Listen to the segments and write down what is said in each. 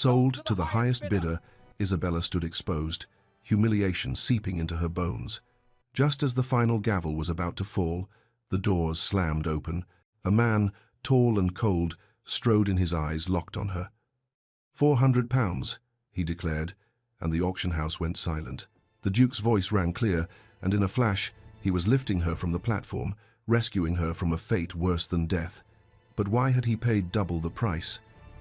Sold to the highest bidder, Isabella stood exposed, humiliation seeping into her bones. Just as the final gavel was about to fall, the doors slammed open. A man, tall and cold, strode in, his eyes locked on her. £400, he declared, and the auction house went silent. The Duke's voice rang clear, and in a flash, he was lifting her from the platform, rescuing her from a fate worse than death. But why had he paid double the price?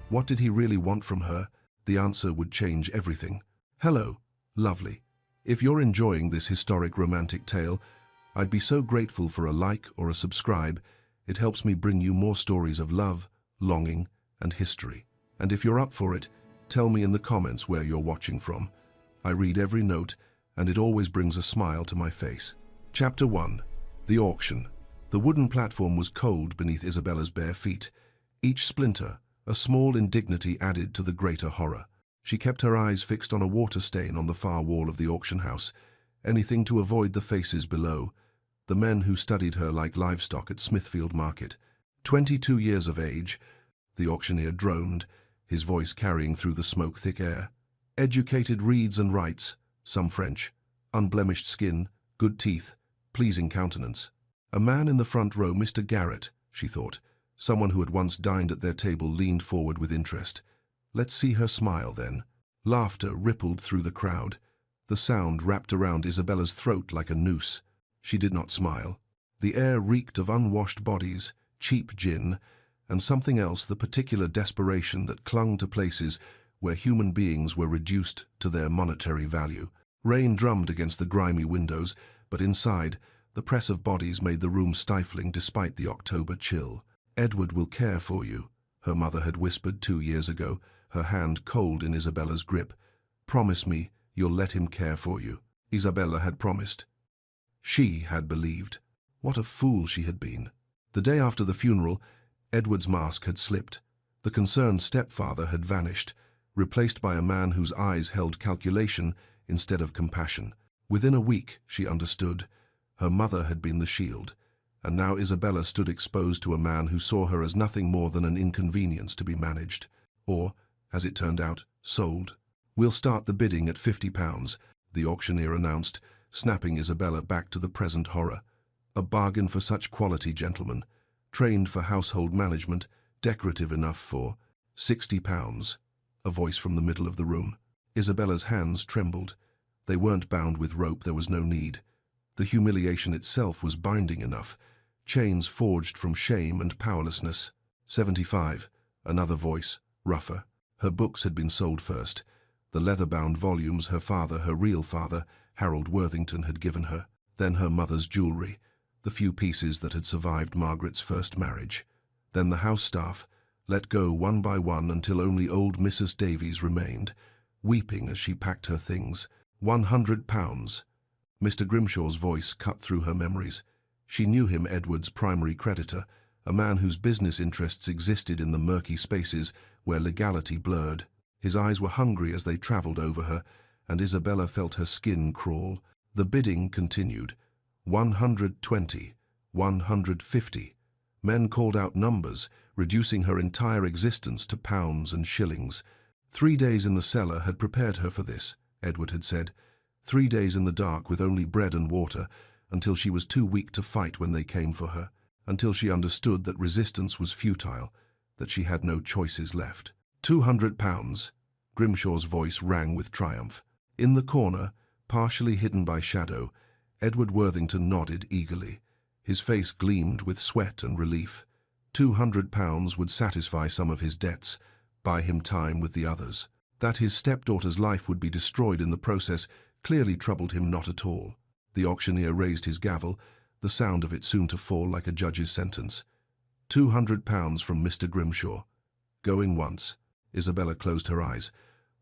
What did he really want from her? The answer would change everything. Hello, lovely. If you're enjoying this historic romantic tale, I'd be so grateful for a like or a subscribe. It helps me bring you more stories of love, longing, and history. And if you're up for it, tell me in the comments where you're watching from. I read every note, and it always brings a smile to my face. Chapter 1. The Auction. The wooden platform was cold beneath Isabella's bare feet. Each splinter, a small indignity added to the greater horror. She kept her eyes fixed on a water stain on the far wall of the auction house, anything to avoid the faces below, the men who studied her like livestock at Smithfield Market. 22 years of age, the auctioneer droned, his voice carrying through the smoke-thick air. Educated, reads and writes, some French, unblemished skin, good teeth, pleasing countenance. A man in the front row, Mr. Garrett, she thought. Someone who had once dined at their table leaned forward with interest. Let's see her smile, then. Laughter rippled through the crowd. The sound wrapped around Isabella's throat like a noose. She did not smile. The air reeked of unwashed bodies, cheap gin, and something else, the particular desperation that clung to places where human beings were reduced to their monetary value. Rain drummed against the grimy windows, but inside, the press of bodies made the room stifling despite the October chill. Edward will care for you, her mother had whispered 2 years ago, her hand cold in Isabella's grip. Promise me you'll let him care for you. Isabella had promised. She had believed. What a fool she had been. The day after the funeral, Edward's mask had slipped. The concerned stepfather had vanished, replaced by a man whose eyes held calculation instead of compassion. Within a week, she understood. Her mother had been the shield, and now Isabella stood exposed to a man who saw her as nothing more than an inconvenience to be managed, or, as it turned out, sold. We'll start the bidding at £50, the auctioneer announced, snapping Isabella back to the present horror. A bargain for such quality gentlemen, trained for household management, decorative enough for £60, a voice from the middle of the room. Isabella's hands trembled. They weren't bound with rope, there was no need. The humiliation itself was binding enough, chains forged from shame and powerlessness. 75, another voice, rougher. Her books had been sold first. The leather-bound volumes her father, her real father, Harold Worthington, had given her. Then her mother's jewellery, the few pieces that had survived Margaret's first marriage. Then the house staff, let go one by one until only old Mrs. Davies remained, weeping as she packed her things. £100. Mr. Grimshaw's voice cut through her memories. She knew him, Edward's primary creditor, a man whose business interests existed in the murky spaces where legality blurred. His eyes were hungry as they travelled over her, and Isabella felt her skin crawl. The bidding continued. 120, 150. Men called out numbers, reducing her entire existence to pounds and shillings. 3 days in the cellar had prepared her for this, Edward had said. 3 days in the dark with only bread and water, until she was too weak to fight when they came for her, until she understood that resistance was futile, that she had no choices left. £200. Grimshaw's voice rang with triumph. In the corner, partially hidden by shadow, Edward Worthington nodded eagerly. His face gleamed with sweat and relief. £200 would satisfy some of his debts, buy him time with the others. That his stepdaughter's life would be destroyed in the process clearly troubled him not at all. The auctioneer raised his gavel, the sound of it soon to fall like a judge's sentence. £200 from Mr. Grimshaw. Going once. Isabella closed her eyes.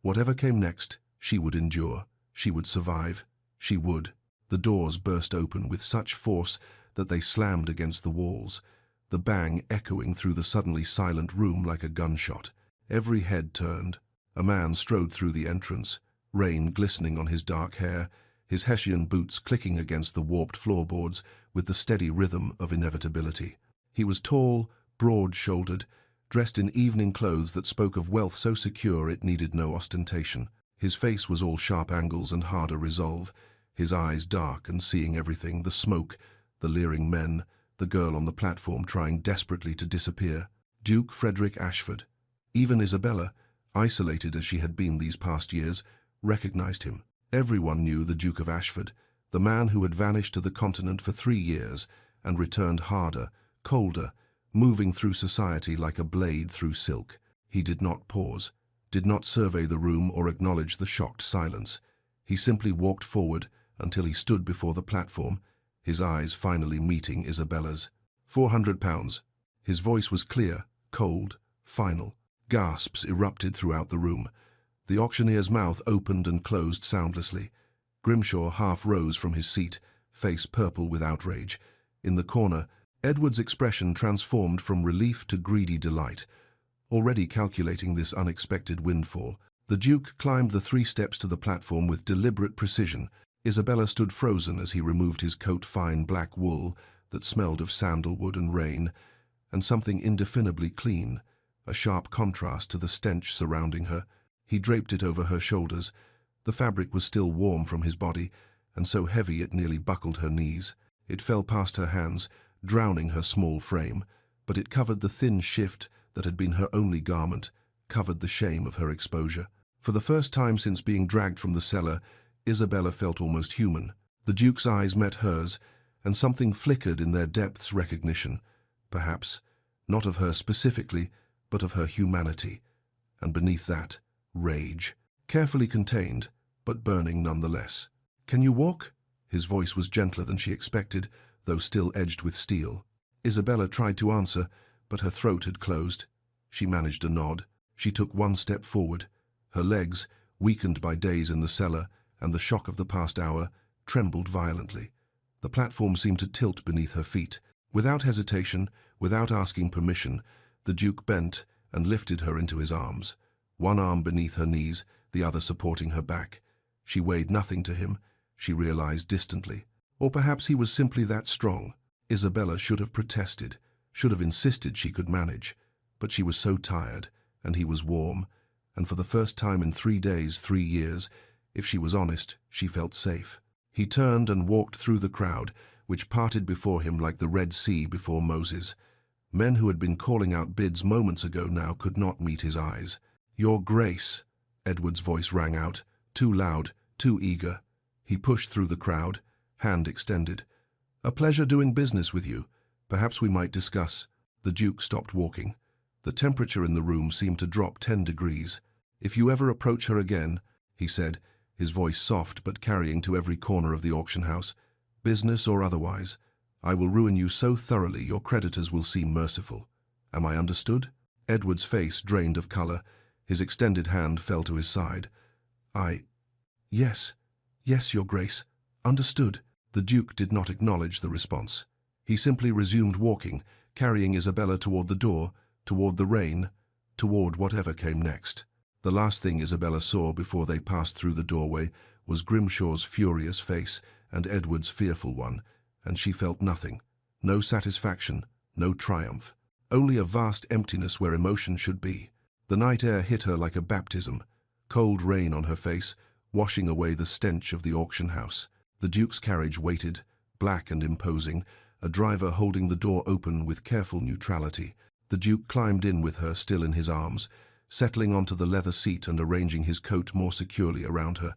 Whatever came next, she would endure. She would survive. She would. The doors burst open with such force that they slammed against the walls, the bang echoing through the suddenly silent room like a gunshot. Every head turned. A man strode through the entrance, rain glistening on his dark hair, his Hessian boots clicking against the warped floorboards with the steady rhythm of inevitability. He was tall, broad-shouldered, dressed in evening clothes that spoke of wealth so secure it needed no ostentation. His face was all sharp angles and harder resolve, his eyes dark and seeing everything, the smoke, the leering men, the girl on the platform trying desperately to disappear. Duke Frederick Ashford. Even Isabella, isolated as she had been these past years, recognized him. Everyone knew the Duke of Ashford, the man who had vanished to the continent for 3 years and returned harder, colder, moving through society like a blade through silk. He did not pause, did not survey the room or acknowledge the shocked silence. He simply walked forward until he stood before the platform, his eyes finally meeting Isabella's. £400. His voice was clear, cold, final. Gasps erupted throughout the room. The auctioneer's mouth opened and closed soundlessly. Grimshaw half rose from his seat, face purple with outrage. In the corner, Edward's expression transformed from relief to greedy delight. Already calculating this unexpected windfall, the Duke climbed the 3 steps to the platform with deliberate precision. Isabella stood frozen as he removed his coat, fine black wool that smelled of sandalwood and rain, and something indefinably clean, a sharp contrast to the stench surrounding her. He draped it over her shoulders. The fabric was still warm from his body, and so heavy it nearly buckled her knees. It fell past her hands, drowning her small frame, but it covered the thin shift that had been her only garment, covered the shame of her exposure. For the first time since being dragged from the cellar, Isabella felt almost human. The Duke's eyes met hers, and something flickered in their depths recognition, perhaps, not of her specifically, but of her humanity, and beneath that, rage, carefully contained, but burning nonetheless. "Can you walk?" His voice was gentler than she expected, though still edged with steel. Isabella tried to answer, but her throat had closed. She managed a nod. She took 1 step forward. Her legs, weakened by days in the cellar and the shock of the past hour, trembled violently. The platform seemed to tilt beneath her feet. Without hesitation, without asking permission, the Duke bent and lifted her into his arms, one arm beneath her knees, the other supporting her back. She weighed nothing to him, she realized distantly. Or perhaps he was simply that strong. Isabella should have protested, should have insisted she could manage. But she was so tired, and he was warm, and for the first time in 3 days, 3 years, if she was honest, she felt safe. He turned and walked through the crowd, which parted before him like the Red Sea before Moses. Men who had been calling out bids moments ago now could not meet his eyes. "Your Grace," Edward's voice rang out, too loud, too eager. He pushed through the crowd, hand extended. "A pleasure doing business with you. Perhaps we might discuss." The Duke stopped walking. The temperature in the room seemed to drop 10 degrees. "If you ever approach her again," he said, his voice soft but carrying to every corner of the auction house, "business or otherwise, I will ruin you so thoroughly your creditors will seem merciful. Am I understood?" Edward's face drained of color. His extended hand fell to his side. Yes, your Grace. Understood." The Duke did not acknowledge the response. He simply resumed walking, carrying Isabella toward the door, toward the rain, toward whatever came next. The last thing Isabella saw before they passed through the doorway was Grimshaw's furious face and Edward's fearful one, and she felt nothing. No satisfaction, no triumph. Only a vast emptiness where emotion should be. The night air hit her like a baptism. Cold rain on her face, washing away the stench of the auction house. The Duke's carriage waited, black and imposing, a driver holding the door open with careful neutrality. The Duke climbed in with her still in his arms, settling onto the leather seat and arranging his coat more securely around her.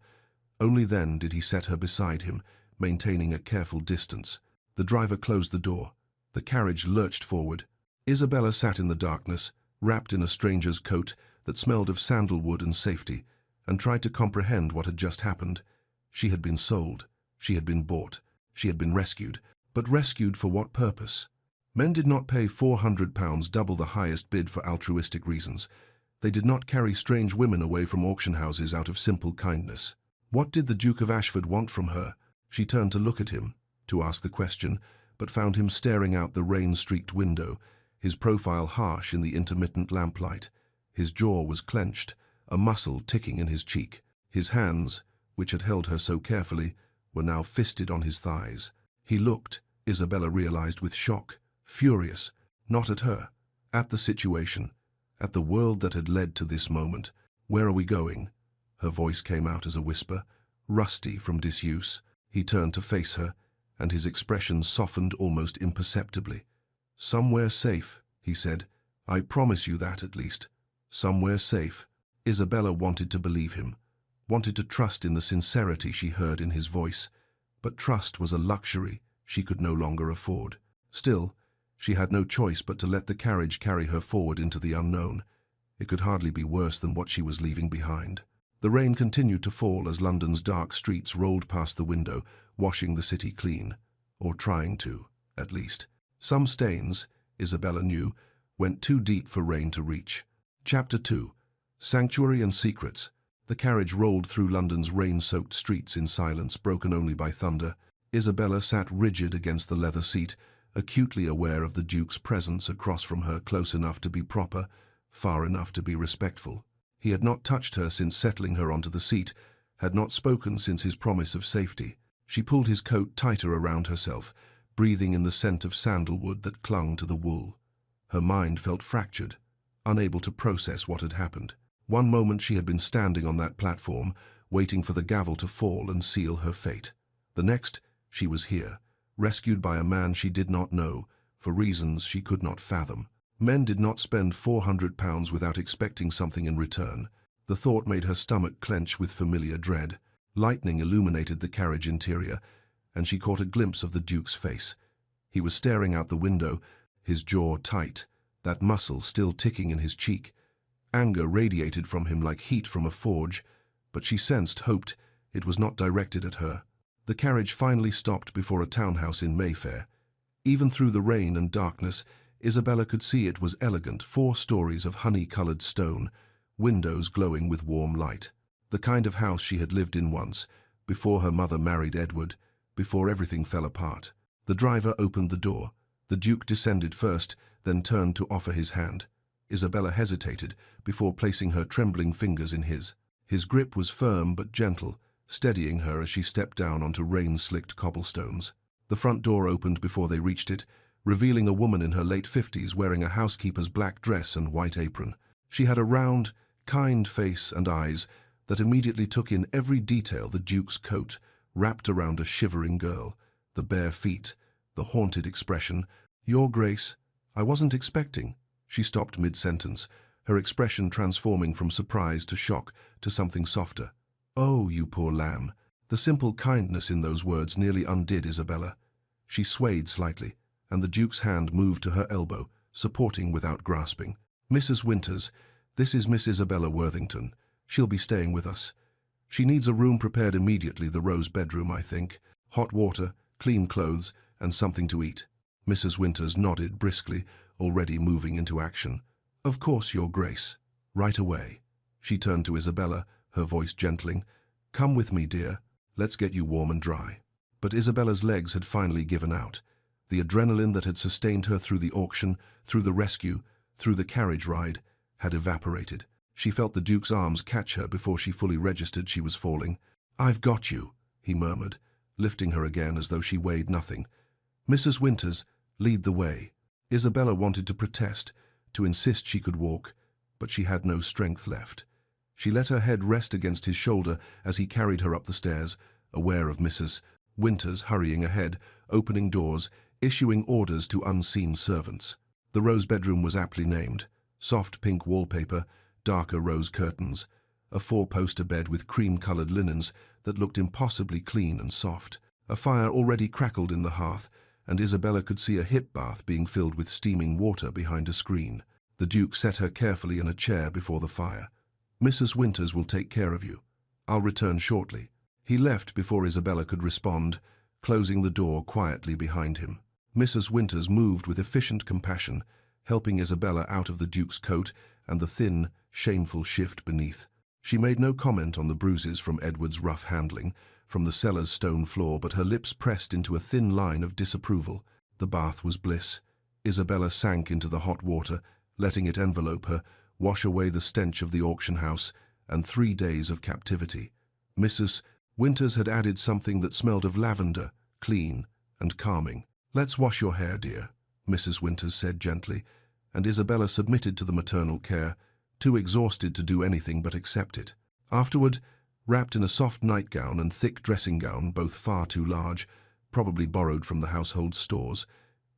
Only then did he set her beside him, maintaining a careful distance. The driver closed the door. The carriage lurched forward. Isabella sat in the darkness, wrapped in a stranger's coat that smelled of sandalwood and safety, and tried to comprehend what had just happened. She had been sold. She had been bought. She had been rescued. But rescued for what purpose? Men did not pay £400, double the highest bid, for altruistic reasons. They did not carry strange women away from auction houses out of simple kindness. What did the Duke of Ashford want from her? She turned to look at him, to ask the question, but found him staring out the rain-streaked window, his profile harsh in the intermittent lamplight. His jaw was clenched, a muscle ticking in his cheek. His hands, which had held her so carefully, were now fisted on his thighs. He looked, Isabella realized with shock, furious, not at her, at the situation, at the world that had led to this moment. "Where are we going?" Her voice came out as a whisper, rusty from disuse. He turned to face her, and his expression softened almost imperceptibly. "Somewhere safe," he said. "I promise you that, at least. Somewhere safe." Isabella wanted to believe him, wanted to trust in the sincerity she heard in his voice, but trust was a luxury she could no longer afford. Still, she had no choice but to let the carriage carry her forward into the unknown. It could hardly be worse than what she was leaving behind. The rain continued to fall as London's dark streets rolled past the window, washing the city clean, or trying to, at least. Some stains, Isabella knew, went too deep for rain to reach. Chapter 2. Sanctuary and Secrets. The carriage rolled through London's rain-soaked streets in silence, broken only by thunder. Isabella sat rigid against the leather seat, acutely aware of the Duke's presence across from her, close enough to be proper, far enough to be respectful. He had not touched her since settling her onto the seat, had not spoken since his promise of safety. She pulled his coat tighter around herself, breathing in the scent of sandalwood that clung to the wool. Her mind felt fractured, unable to process what had happened. One moment she had been standing on that platform, waiting for the gavel to fall and seal her fate. The next, she was here, rescued by a man she did not know, for reasons she could not fathom. Men did not spend £400 without expecting something in return. The thought made her stomach clench with familiar dread. Lightning illuminated the carriage interior, and she caught a glimpse of the Duke's face. He was staring out the window, his jaw tight, that muscle still ticking in his cheek. Anger radiated from him like heat from a forge, but she hoped it was not directed at her. The carriage finally stopped before a townhouse in Mayfair. Even through the rain and darkness, Isabella could see it was elegant, 4 stories of honey-colored stone, windows glowing with warm light. The kind of house she had lived in once, before her mother married Edward, before everything fell apart. The driver opened the door. The Duke descended first, then turned to offer his hand. Isabella hesitated before placing her trembling fingers in his. His grip was firm but gentle, steadying her as she stepped down onto rain-slicked cobblestones. The front door opened before they reached it, revealing a woman in her late 50s wearing a housekeeper's black dress and white apron. She had a round, kind face and eyes that immediately took in every detail: the Duke's coat, wrapped around a shivering girl, the bare feet, the haunted expression. "Your Grace, I wasn't expecting." She stopped mid-sentence, her expression transforming from surprise to shock to something softer. "Oh, you poor lamb." The simple kindness in those words nearly undid Isabella. She swayed slightly, and the Duke's hand moved to her elbow, supporting without grasping. "Mrs. Winters, this is Miss Isabella Worthington. She'll be staying with us. She needs a room prepared immediately, the Rose bedroom, I think. Hot water, clean clothes, and something to eat." Mrs. Winters nodded briskly, already moving into action. "Of course, Your Grace. Right away." She turned to Isabella, her voice gentling. "Come with me, dear. Let's get you warm and dry." But Isabella's legs had finally given out. The adrenaline that had sustained her through the auction, through the rescue, through the carriage ride, had evaporated. She felt the Duke's arms catch her before she fully registered she was falling. "I've got you," he murmured, lifting her again as though she weighed nothing. "Mrs. Winters, lead the way." Isabella wanted to protest, to insist she could walk, but she had no strength left. She let her head rest against his shoulder as he carried her up the stairs, aware of Mrs. Winters hurrying ahead, opening doors, issuing orders to unseen servants. The Rose bedroom was aptly named. Soft pink wallpaper, darker rose curtains, a 4-poster bed with cream-colored linens that looked impossibly clean and soft. A fire already crackled in the hearth, and Isabella could see a hip bath being filled with steaming water behind a screen. The Duke set her carefully in a chair before the fire. "Mrs. Winters will take care of you. I'll return shortly." He left before Isabella could respond, closing the door quietly behind him. Mrs. Winters moved with efficient compassion, helping Isabella out of the Duke's coat and the thin, shameful shift beneath. She made no comment on the bruises from Edward's rough handling, from the cellar's stone floor, but her lips pressed into a thin line of disapproval. The bath was bliss. Isabella sank into the hot water, letting it envelope her, wash away the stench of the auction house and 3 days of captivity. Mrs. Winters had added something that smelled of lavender, clean and calming. "Let's wash your hair, dear," Mrs. Winters said gently, and Isabella submitted to the maternal care, too exhausted to do anything but accept it. Afterward, wrapped in a soft nightgown and thick dressing gown, both far too large, probably borrowed from the household stores,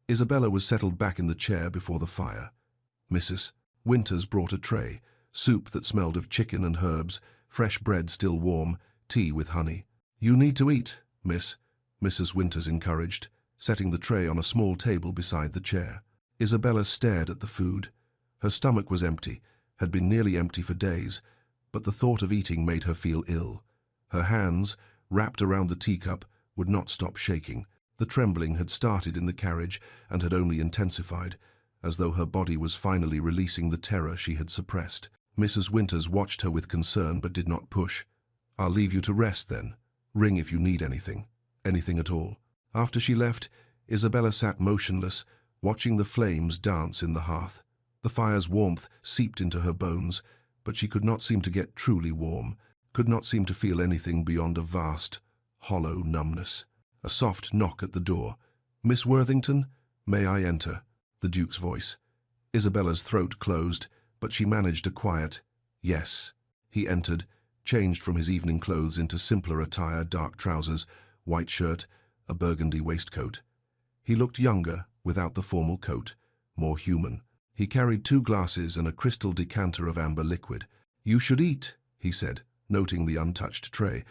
Isabella was settled back in the chair before the fire. Mrs. Winters brought a tray, soup that smelled of chicken and herbs, fresh bread still warm, tea with honey. "You need to eat, miss," Mrs. Winters encouraged, setting the tray on a small table beside the chair. Isabella stared at the food. Her stomach was empty, had been nearly empty for days, but the thought of eating made her feel ill. Her hands, wrapped around the teacup, would not stop shaking. The trembling had started in the carriage and had only intensified, as though her body was finally releasing the terror she had suppressed. Mrs. Winters watched her with concern but did not push. "I'll leave you to rest then. Ring if you need anything. Anything at all." After she left, Isabella sat motionless, watching the flames dance in the hearth. The fire's warmth seeped into her bones, but she could not seem to get truly warm, could not seem to feel anything beyond a vast, hollow numbness. A soft knock at the door. "Miss Worthington, may I enter?" The Duke's voice. Isabella's throat closed, but she managed a quiet, "Yes." He entered, changed from his evening clothes into simpler attire, dark trousers, white shirt, a burgundy waistcoat. He looked younger, without the formal coat, more human. He carried 2 glasses and a crystal decanter of amber liquid. "You should eat," he said, noting the untouched tray.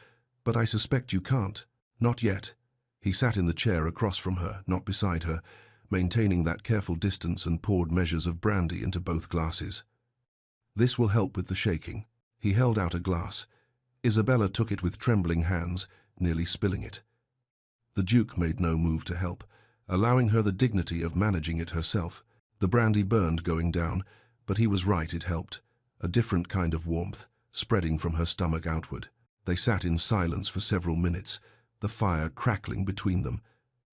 "But I suspect you can't. Not yet." He sat in the chair across from her, not beside her, maintaining that careful distance, and poured measures of brandy into both glasses. "This will help with the shaking." He held out a glass. Isabella took it with trembling hands, nearly spilling it. The Duke made no move to help, allowing her the dignity of managing it herself. The brandy burned going down, but he was right, it helped. A different kind of warmth, spreading from her stomach outward. They sat in silence for several minutes, the fire crackling between them.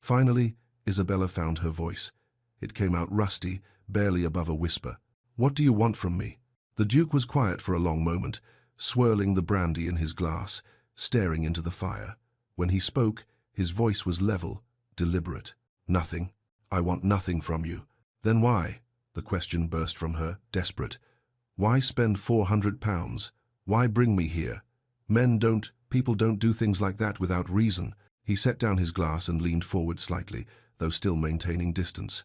Finally, Isabella found her voice. It came out rusty, barely above a whisper. "What do you want from me?" The Duke was quiet for a long moment, swirling the brandy in his glass, staring into the fire. When he spoke, his voice was level, deliberate. "Nothing. I want nothing from you." "Then why?" The question burst from her, desperate. "Why spend £400? Why bring me here? People don't do things like that without reason." He set down his glass and leaned forward slightly, though still maintaining distance.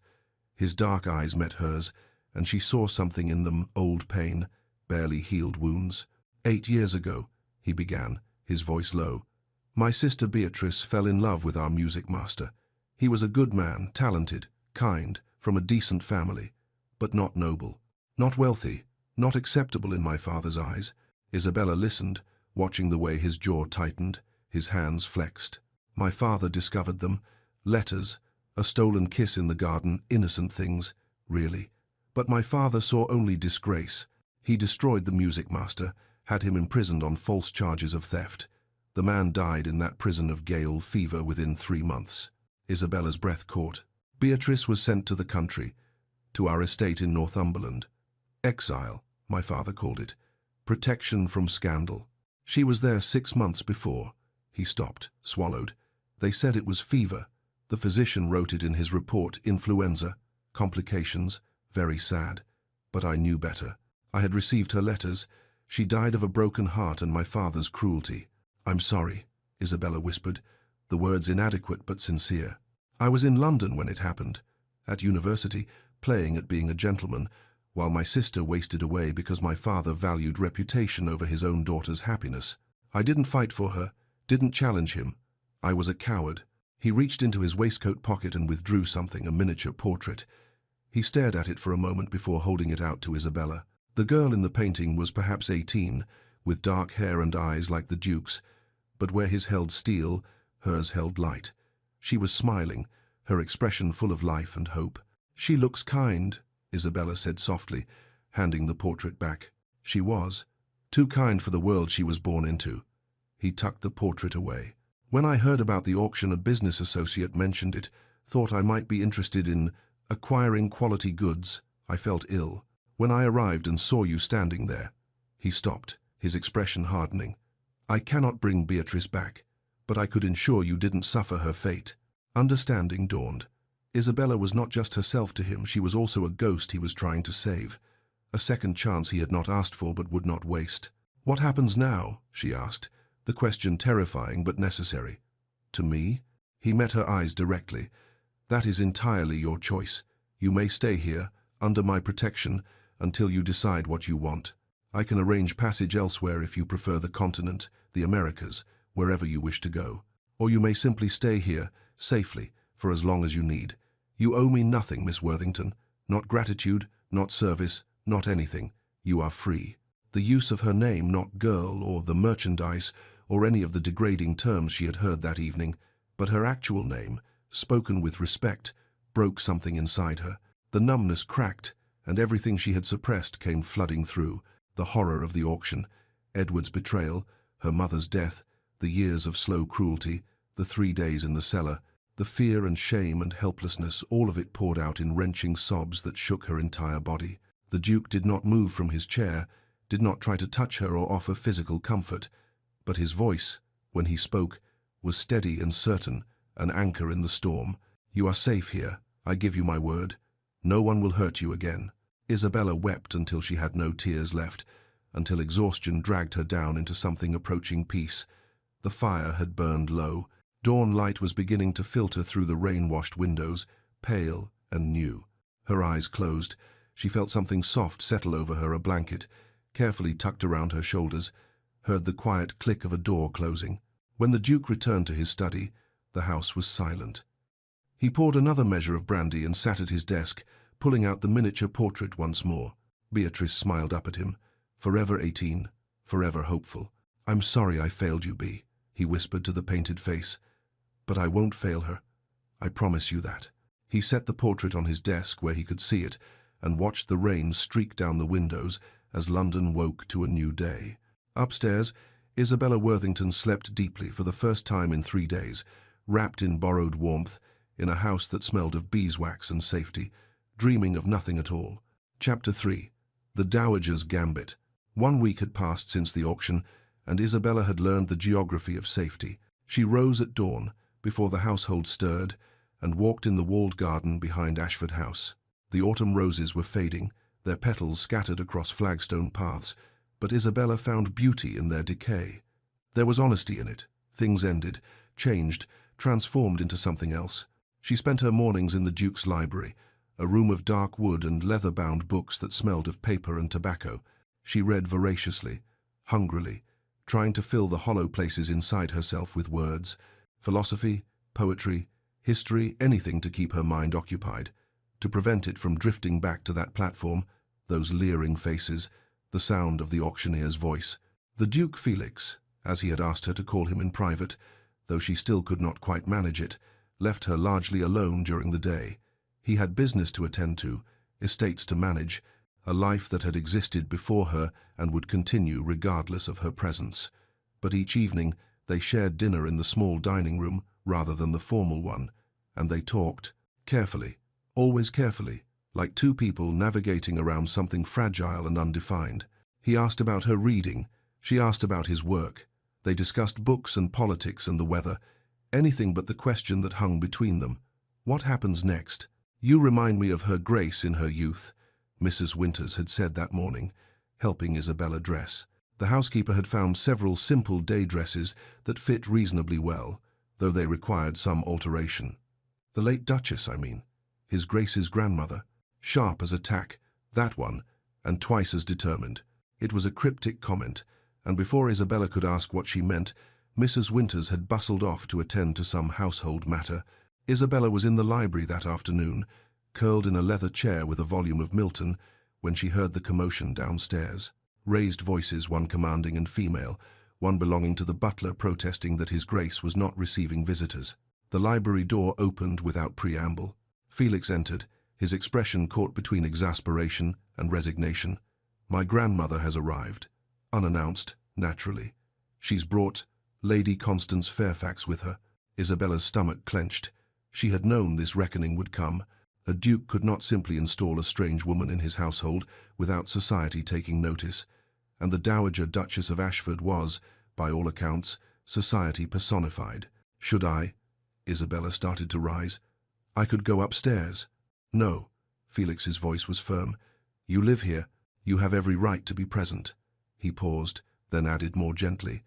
His dark eyes met hers, and she saw something in them, old pain, barely healed wounds. 8 years ago, he began, his voice low. "My sister Beatrice fell in love with our music master. He was a good man, talented, kind, from a decent family, but not noble, not wealthy, not acceptable in my father's eyes." Isabella listened, watching the way his jaw tightened, his hands flexed. "My father discovered them. Letters, a stolen kiss in the garden, innocent things, really. But my father saw only disgrace. He destroyed the music master, had him imprisoned on false charges of theft. The man died in that prison of gale fever within 3 months. Isabella's breath caught. Beatrice was sent to the country, to our estate in Northumberland. Exile, my father called it. Protection from scandal. She was there 6 months before." He stopped, swallowed. "They said it was fever. The physician wrote it in his report, influenza, complications, very sad. But I knew better. I had received her letters. She died of a broken heart and my father's cruelty." "I'm sorry," Isabella whispered, the words inadequate but sincere. "I was in London when it happened, at university, playing at being a gentleman, while my sister wasted away because my father valued reputation over his own daughter's happiness. I didn't fight for her, didn't challenge him. I was a coward." He reached into his waistcoat pocket and withdrew something, a miniature portrait. He stared at it for a moment before holding it out to Isabella. The girl in the painting was perhaps 18, with dark hair and eyes like the Duke's, but where his held steel, hers held light. She was smiling, her expression full of life and hope. "She looks kind," Isabella said softly, handing the portrait back. She was. Too kind for the world she was born into. He tucked the portrait away. "When I heard about the auction, a business associate mentioned it, thought I might be interested in acquiring quality goods. I felt ill. When I arrived and saw you standing there." He stopped, his expression hardening. "I cannot bring Beatrice back, but I could ensure you didn't suffer her fate." Understanding dawned. Isabella was not just herself to him, she was also a ghost he was trying to save. A second chance he had not asked for but would not waste. "What happens now?" she asked, the question terrifying but necessary. "To me?" He met her eyes directly. "That is entirely your choice. You may stay here, under my protection, until you decide what you want. I can arrange passage elsewhere if you prefer the continent, the Americas, wherever you wish to go. Or you may simply stay here, safely, for as long as you need. You owe me nothing, Miss Worthington. Not gratitude, not service, not anything. You are free." The use of her name, not girl, or the merchandise, or any of the degrading terms she had heard that evening, but her actual name, spoken with respect, broke something inside her. The numbness cracked, and everything she had suppressed came flooding through. The horror of the auction, Edward's betrayal, her mother's death, the years of slow cruelty, the 3 days in the cellar, the fear and shame and helplessness, all of it poured out in wrenching sobs that shook her entire body. The Duke did not move from his chair, did not try to touch her or offer physical comfort, but his voice, when he spoke, was steady and certain, an anchor in the storm. "You are safe here, I give you my word. No one will hurt you again." Isabella wept until she had no tears left, until exhaustion dragged her down into something approaching peace. The fire had burned low. Dawn light was beginning to filter through the rain-washed windows, pale and new. Her eyes closed. She felt something soft settle over her, a blanket, carefully tucked around her shoulders, heard the quiet click of a door closing. When the Duke returned to his study, the house was silent. He poured another measure of brandy and sat at his desk, pulling out the miniature portrait once more. Beatrice smiled up at him. "Forever 18, forever hopeful." "I'm sorry I failed you, Bea," he whispered to the painted face. "But I won't fail her. I promise you that." He set the portrait on his desk where he could see it, and watched the rain streak down the windows as London woke to a new day. Upstairs, Isabella Worthington slept deeply for the first time in 3 days, wrapped in borrowed warmth, in a house that smelled of beeswax and safety, dreaming of nothing at all. Chapter 3. The Dowager's Gambit. 1 week had passed since the auction, and Isabella had learned the geography of safety. She rose at dawn, before the household stirred, and walked in the walled garden behind Ashford House. The autumn roses were fading, their petals scattered across flagstone paths, but Isabella found beauty in their decay. There was honesty in it. Things ended, changed, transformed into something else. She spent her mornings in the Duke's library, a room of dark wood and leather-bound books that smelled of paper and tobacco. She read voraciously, hungrily, trying to fill the hollow places inside herself with words, philosophy, poetry, history, anything to keep her mind occupied, to prevent it from drifting back to that platform, those leering faces, the sound of the auctioneer's voice. The Duke Felix, as he had asked her to call him in private, though she still could not quite manage it, left her largely alone during the day. He had business to attend to, estates to manage, a life that had existed before her and would continue regardless of her presence. But each evening they shared dinner in the small dining room rather than the formal one, and they talked, carefully, always carefully, like two people navigating around something fragile and undefined. He asked about her reading, she asked about his work. They discussed books and politics and the weather, anything but the question that hung between them. What happens next? "You remind me of Her Grace in her youth," Mrs. Winters had said that morning, helping Isabella dress. The housekeeper had found several simple day dresses that fit reasonably well, though they required some alteration. The late Duchess, I mean. His Grace's grandmother. Sharp as a tack, that one, and twice as determined. It was a cryptic comment, and before Isabella could ask what she meant, Mrs. Winters had bustled off to attend to some household matter. Isabella was in the library that afternoon, curled in a leather chair with a volume of Milton, when she heard the commotion downstairs. Raised voices, one commanding and female, one belonging to the butler protesting that his Grace was not receiving visitors. The library door opened without preamble. Felix entered, his expression caught between exasperation and resignation. "My grandmother has arrived." Unannounced, naturally. "She's brought Lady Constance Fairfax with her." Isabella's stomach clenched. She had known this reckoning would come. A duke could not simply install a strange woman in his household without society taking notice, and the Dowager Duchess of Ashford was, by all accounts, society personified. "Should I?" Isabella started to rise. I could go upstairs. No. Felix's voice was firm. You live here. You have every right to be present. He paused, then added more gently.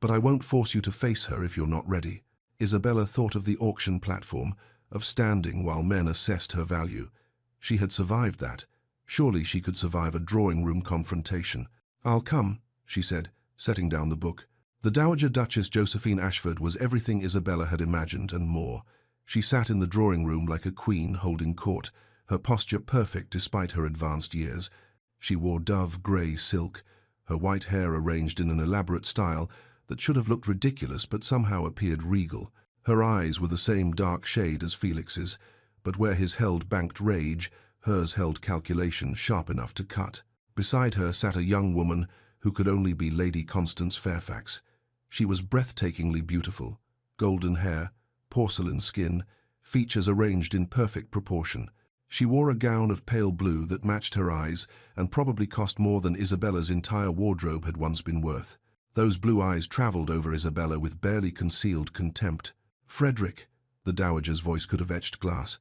But I won't force you to face her if you're not ready. Isabella thought of the auction platform, of standing while men assessed her value. She had survived that. Surely she could survive a drawing-room confrontation. I'll come, she said, setting down the book. The Dowager Duchess Josephine Ashford was everything Isabella had imagined and more. She sat in the drawing-room like a queen holding court, her posture perfect despite her advanced years. She wore dove-grey silk, her white hair arranged in an elaborate style that should have looked ridiculous but somehow appeared regal. Her eyes were the same dark shade as Felix's, but where his held banked rage, hers held calculation sharp enough to cut. Beside her sat a young woman who could only be Lady Constance Fairfax. She was breathtakingly beautiful, golden hair, porcelain skin, features arranged in perfect proportion. She wore a gown of pale blue that matched her eyes and probably cost more than Isabella's entire wardrobe had once been worth. Those blue eyes travelled over Isabella with barely concealed contempt. Frederick, the dowager's voice could have etched glass.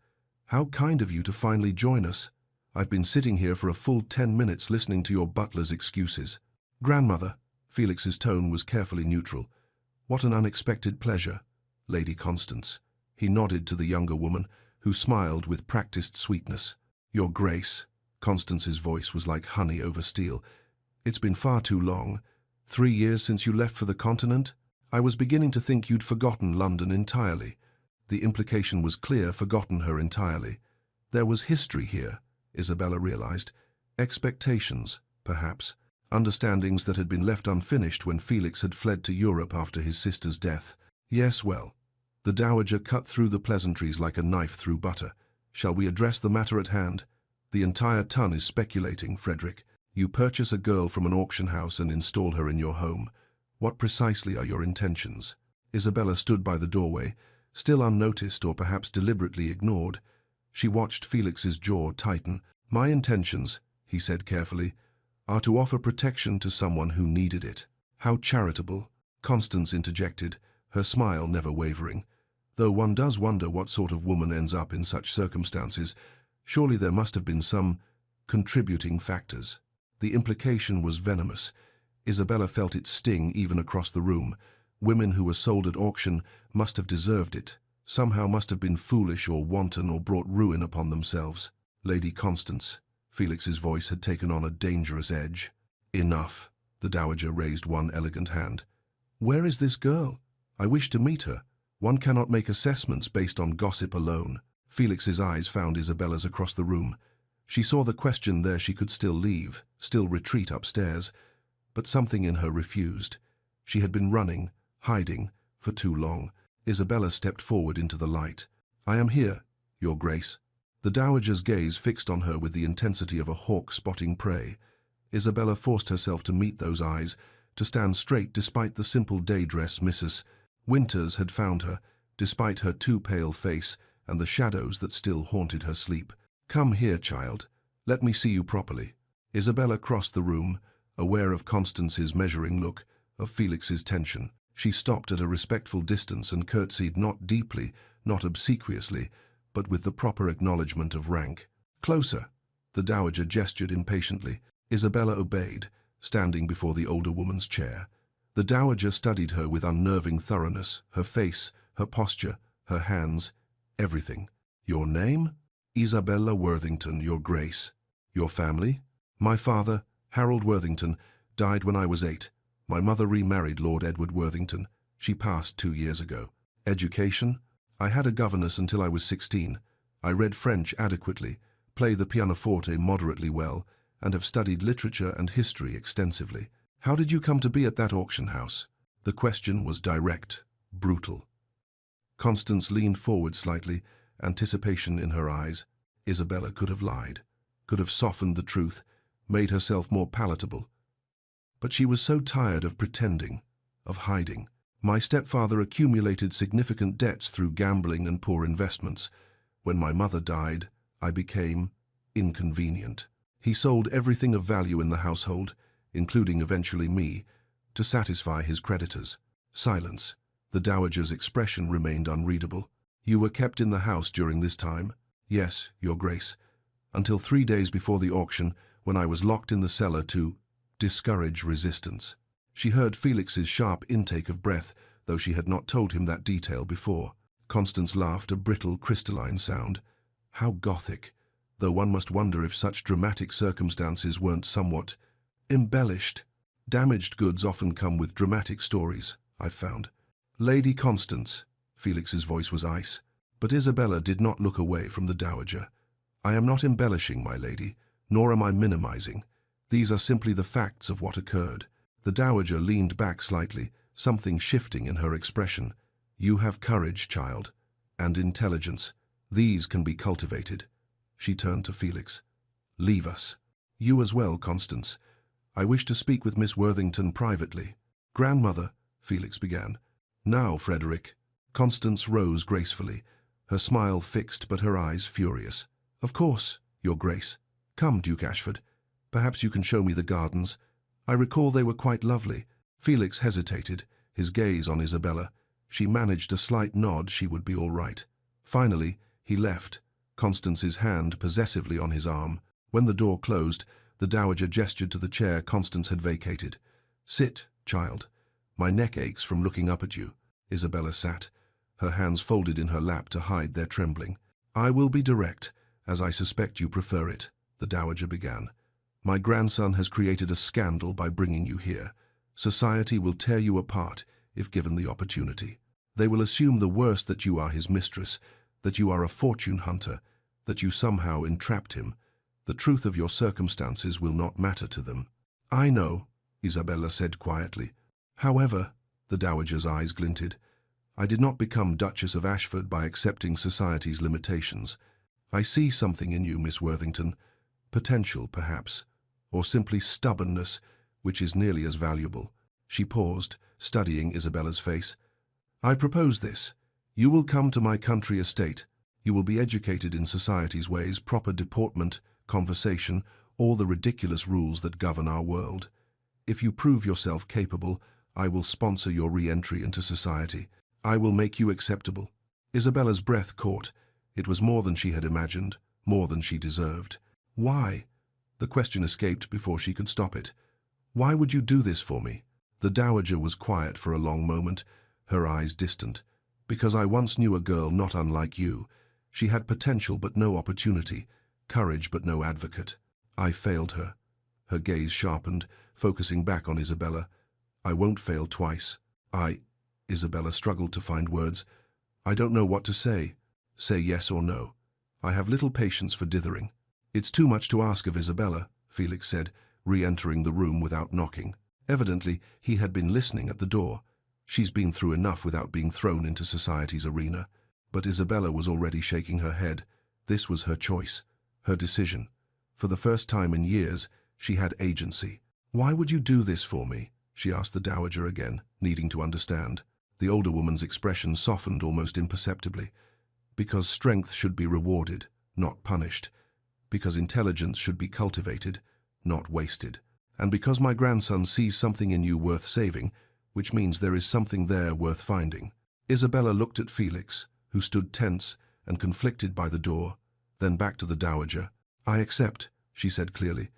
How kind of you to finally join us. I've been sitting here for a full 10 minutes listening to your butler's excuses. Grandmother, Felix's tone was carefully neutral. What an unexpected pleasure, Lady Constance. He nodded to the younger woman, who smiled with practiced sweetness. Your Grace, Constance's voice was like honey over steel. It's been far too long. 3 years since you left for the continent? I was beginning to think you'd forgotten London entirely. The implication was clear, forgotten her entirely. There was history here, Isabella realized. Expectations, perhaps. Understandings that had been left unfinished when Felix had fled to Europe after his sister's death. Yes, well. The dowager cut through the pleasantries like a knife through butter. Shall we address the matter at hand? The entire ton is speculating, Frederick. You purchase a girl from an auction house and install her in your home. What precisely are your intentions? Isabella stood by the doorway, still unnoticed or perhaps deliberately ignored. She watched Felix's jaw tighten. My intentions, he said carefully, are to offer protection to someone who needed it. How charitable, Constance interjected, her smile never wavering. Though one does wonder what sort of woman ends up in such circumstances, surely there must have been some contributing factors. The implication was venomous. Isabella felt its sting even across the room. Women who were sold at auction must have deserved it, somehow must have been foolish or wanton or brought ruin upon themselves. Lady Constance, Felix's voice had taken on a dangerous edge. Enough. The dowager raised one elegant hand. Where is this girl? I wish to meet her. One cannot make assessments based on gossip alone. Felix's eyes found Isabella's across the room. She saw the question there she could still leave, still retreat upstairs, but something in her refused. She had been running, hiding, for too long. Isabella stepped forward into the light. I am here, Your Grace. The dowager's gaze fixed on her with the intensity of a hawk spotting prey. Isabella forced herself to meet those eyes, to stand straight despite the simple day dress Mrs. Winters had found her, despite her too pale face and the shadows that still haunted her sleep. Come here, child. Let me see you properly. Isabella crossed the room, aware of Constance's measuring look, of Felix's tension. She stopped at a respectful distance and curtsied not deeply, not obsequiously, but with the proper acknowledgement of rank. Closer. The dowager gestured impatiently. Isabella obeyed, standing before the older woman's chair. The dowager studied her with unnerving thoroughness, her face, her posture, her hands, everything. Your name? Isabella Worthington, Your Grace. Your family? My father, Harold Worthington, died when I was 8. My mother remarried Lord Edward Worthington. She passed 2 years ago. Education? I had a governess until I was 16. I read French adequately, play the pianoforte moderately well, and have studied literature and history extensively. How did you come to be at that auction house? The question was direct, brutal. Constance leaned forward slightly, anticipation in her eyes. Isabella could have lied, could have softened the truth, made herself more palatable. But she was so tired of pretending, of hiding. My stepfather accumulated significant debts through gambling and poor investments. When my mother died, I became inconvenient. He sold everything of value in the household, including eventually me, to satisfy his creditors. Silence. The dowager's expression remained unreadable. You were kept in the house during this time? Yes, Your Grace. Until 3 days before the auction, when I was locked in the cellar to discourage resistance. She heard Felix's sharp intake of breath, though she had not told him that detail before. Constance laughed, a brittle, crystalline sound. How Gothic, though one must wonder if such dramatic circumstances weren't somewhat embellished. Damaged goods often come with dramatic stories, I've found. Lady Constance, Felix's voice was ice, but Isabella did not look away from the dowager. I am not embellishing, my lady, nor am I minimizing. These are simply the facts of what occurred. The dowager leaned back slightly, something shifting in her expression. You have courage, child, and intelligence. These can be cultivated. She turned to Felix. Leave us. You as well, Constance. I wish to speak with Miss Worthington privately. Grandmother, Felix began. Now, Frederick. Constance rose gracefully, her smile fixed but her eyes furious. Of course, Your Grace. Come, Duke Ashford. Perhaps you can show me the gardens. I recall they were quite lovely. Felix hesitated, his gaze on Isabella. She managed a slight nod she would be all right. Finally, he left, Constance's hand possessively on his arm. When the door closed, the dowager gestured to the chair Constance had vacated. Sit, child. My neck aches from looking up at you. Isabella sat, her hands folded in her lap to hide their trembling. I will be direct, as I suspect you prefer it, the dowager began. My grandson has created a scandal by bringing you here. Society will tear you apart if given the opportunity. They will assume the worst, that you are his mistress, that you are a fortune hunter, that you somehow entrapped him. The truth of your circumstances will not matter to them. I know, Isabella said quietly. However, the dowager's eyes glinted, I did not become Duchess of Ashford by accepting society's limitations. I see something in you, Miss Worthington. Potential, perhaps, or simply stubbornness, which is nearly as valuable. She paused, studying Isabella's face. I propose this. You will come to my country estate. You will be educated in society's ways, proper deportment, conversation, all the ridiculous rules that govern our world. If you prove yourself capable, I will sponsor your re-entry into society. I will make you acceptable. Isabella's breath caught. It was more than she had imagined, more than she deserved. Why? The question escaped before she could stop it. Why would you do this for me? The dowager was quiet for a long moment, her eyes distant. Because I once knew a girl not unlike you. She had potential but no opportunity, courage but no advocate. I failed her. Her gaze sharpened, focusing back on Isabella. I won't fail twice. Isabella struggled to find words. I don't know what to say. Say yes or no. I have little patience for dithering. It's too much to ask of Isabella, Felix said, re-entering the room without knocking. Evidently, he had been listening at the door. She's been through enough without being thrown into society's arena. But Isabella was already shaking her head. This was her choice, her decision. For the first time in years, she had agency. Why would you do this for me? She asked the dowager again, needing to understand. The older woman's expression softened almost imperceptibly. Because strength should be rewarded, not punished. Because intelligence should be cultivated, not wasted. And because my grandson sees something in you worth saving, which means there is something there worth finding. Isabella looked at Felix, who stood tense and conflicted by the door, then back to the dowager. I accept, she said clearly.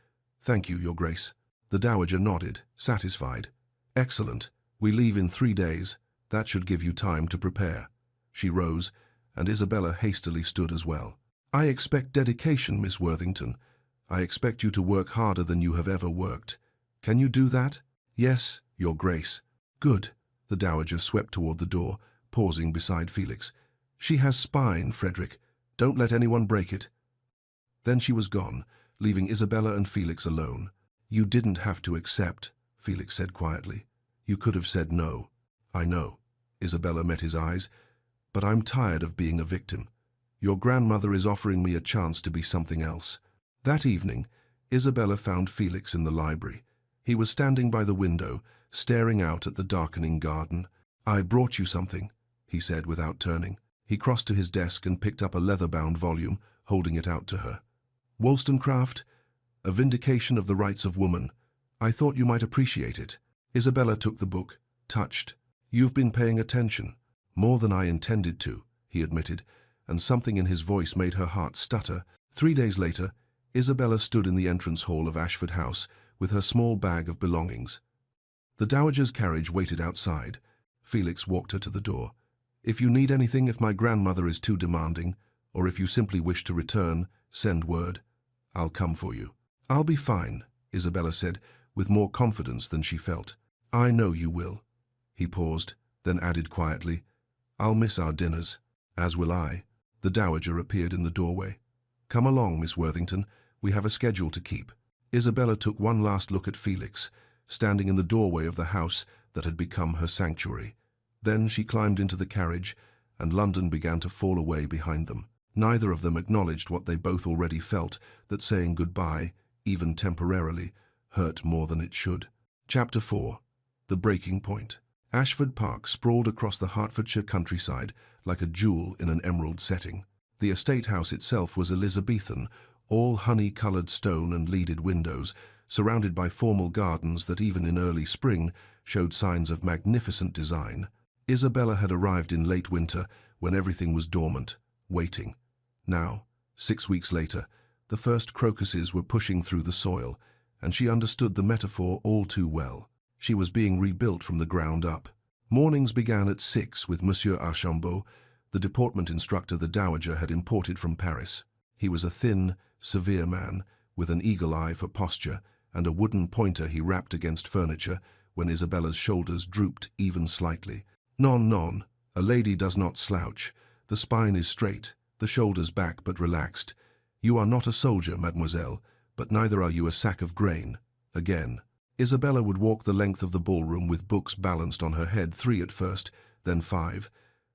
Thank you, Your Grace. The dowager nodded, satisfied. Excellent. We leave in 3 days. That should give you time to prepare. She rose, and Isabella hastily stood as well. I expect dedication, Miss Worthington. I expect you to work harder than you have ever worked. Can you do that? Yes, Your Grace. Good. The dowager swept toward the door, pausing beside Felix. She has spine, Frederick. Don't let anyone break it. Then she was gone, leaving Isabella and Felix alone. You didn't have to accept, Felix said quietly. You could have said no. I know. Isabella met his eyes. But I'm tired of being a victim. Your grandmother is offering me a chance to be something else. That evening, Isabella found Felix in the library. He was standing by the window, staring out at the darkening garden. I brought you something, he said without turning. He crossed to his desk and picked up a leather-bound volume, holding it out to her. Wollstonecraft, A Vindication of the Rights of Woman. I thought you might appreciate it. Isabella took the book, touched. You've been paying attention. More than I intended to, he admitted, and something in his voice made her heart stutter. 3 days later, Isabella stood in the entrance hall of Ashford House with her small bag of belongings. The dowager's carriage waited outside. Felix walked her to the door. "If you need anything, if my grandmother is too demanding, or if you simply wish to return, send word. I'll come for you." "I'll be fine," Isabella said, with more confidence than she felt. "I know you will." He paused, then added quietly, "I'll miss our dinners." "As will I." The dowager appeared in the doorway. "Come along, Miss Worthington. We have a schedule to keep." Isabella took one last look at Felix, standing in the doorway of the house that had become her sanctuary. Then she climbed into the carriage, and London began to fall away behind them. Neither of them acknowledged what they both already felt, that saying goodbye, even temporarily, hurt more than it should. Chapter 4. The Breaking Point. Ashford Park sprawled across the Hertfordshire countryside like a jewel in an emerald setting. The estate house itself was Elizabethan, all honey-coloured stone and leaded windows, surrounded by formal gardens that even in early spring showed signs of magnificent design. Isabella had arrived in late winter when everything was dormant, waiting. Now, 6 weeks later, the first crocuses were pushing through the soil, and she understood the metaphor all too well. She was being rebuilt from the ground up. Mornings began at 6 with Monsieur Archambault, the deportment instructor the dowager had imported from Paris. He was a thin, severe man, with an eagle eye for posture and a wooden pointer he rapped against furniture when Isabella's shoulders drooped even slightly. "Non, non, a lady does not slouch. The spine is straight, the shoulders back but relaxed. You are not a soldier, mademoiselle, but neither are you a sack of grain." Again. Isabella would walk the length of the ballroom with books balanced on her head, 3 at first, then 5,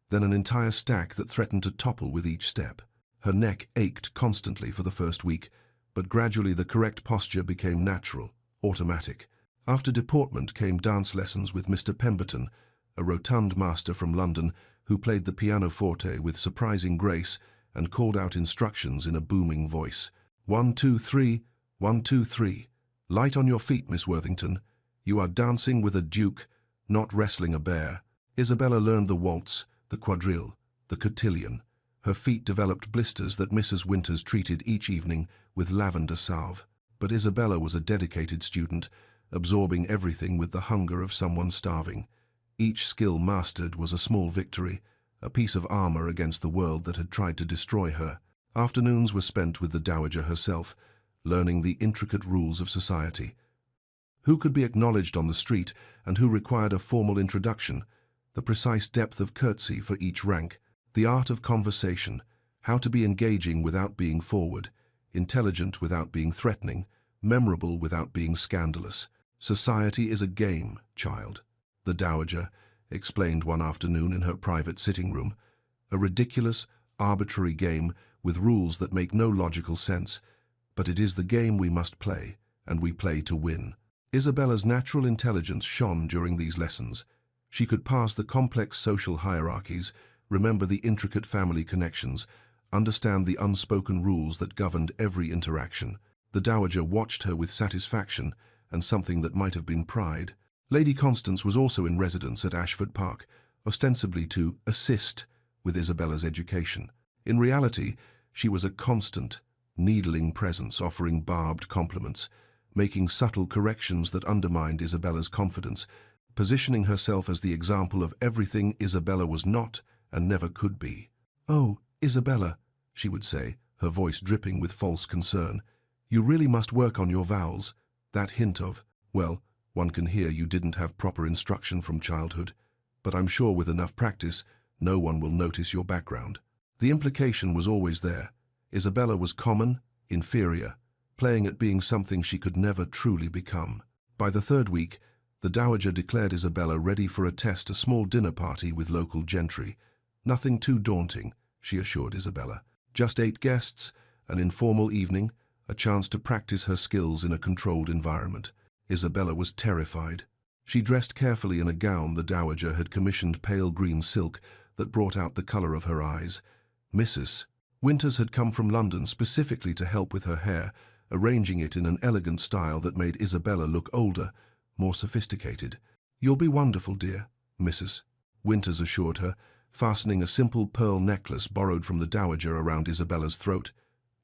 then an entire stack that threatened to topple with each step. Her neck ached constantly for the first week, but gradually the correct posture became natural, automatic. After deportment came dance lessons with Mr. Pemberton, a rotund master from London who played the pianoforte with surprising grace and called out instructions in a booming voice. 1, 2, 3, 1, 2, 3. Light on your feet, Miss Worthington. You are dancing with a duke, not wrestling a bear. Isabella learned the waltz, the quadrille, the cotillion. Her feet developed blisters that Mrs. Winters treated each evening with lavender salve. But Isabella was a dedicated student, absorbing everything with the hunger of someone starving. Each skill mastered was a small victory, a piece of armor against the world that had tried to destroy her. Afternoons were spent with the dowager herself, learning the intricate rules of society. Who could be acknowledged on the street and who required a formal introduction, the precise depth of curtsy for each rank, the art of conversation, how to be engaging without being forward, intelligent without being threatening, memorable without being scandalous. Society is a game, child, the dowager explained one afternoon in her private sitting room. A ridiculous, arbitrary game with rules that make no logical sense, but it is the game we must play, and we play to win. Isabella's natural intelligence shone during these lessons. She could pass the complex social hierarchies, remember the intricate family connections, understand the unspoken rules that governed every interaction. The dowager watched her with satisfaction and something that might have been pride. Lady Constance was also in residence at Ashford Park, ostensibly to assist with Isabella's education. In reality, she was a constant, needling presence offering barbed compliments, making subtle corrections that undermined Isabella's confidence, positioning herself as the example of everything Isabella was not and never could be. "Oh, Isabella," she would say, her voice dripping with false concern, "you really must work on your vowels. That hint of, well, one can hear you didn't have proper instruction from childhood, but I'm sure with enough practice, no one will notice your background." The implication was always there. Isabella was common, inferior, playing at being something she could never truly become. By the 3rd week, the dowager declared Isabella ready for a small dinner party with local gentry. Nothing too daunting, she assured Isabella. Just 8 guests, an informal evening, a chance to practice her skills in a controlled environment. Isabella was terrified. She dressed carefully in a gown the dowager had commissioned pale green silk that brought out the color of her eyes. Mrs. Winters had come from London specifically to help with her hair, arranging it in an elegant style that made Isabella look older, more sophisticated. "You'll be wonderful, dear," Mrs. Winters assured her, fastening a simple pearl necklace borrowed from the dowager around Isabella's throat.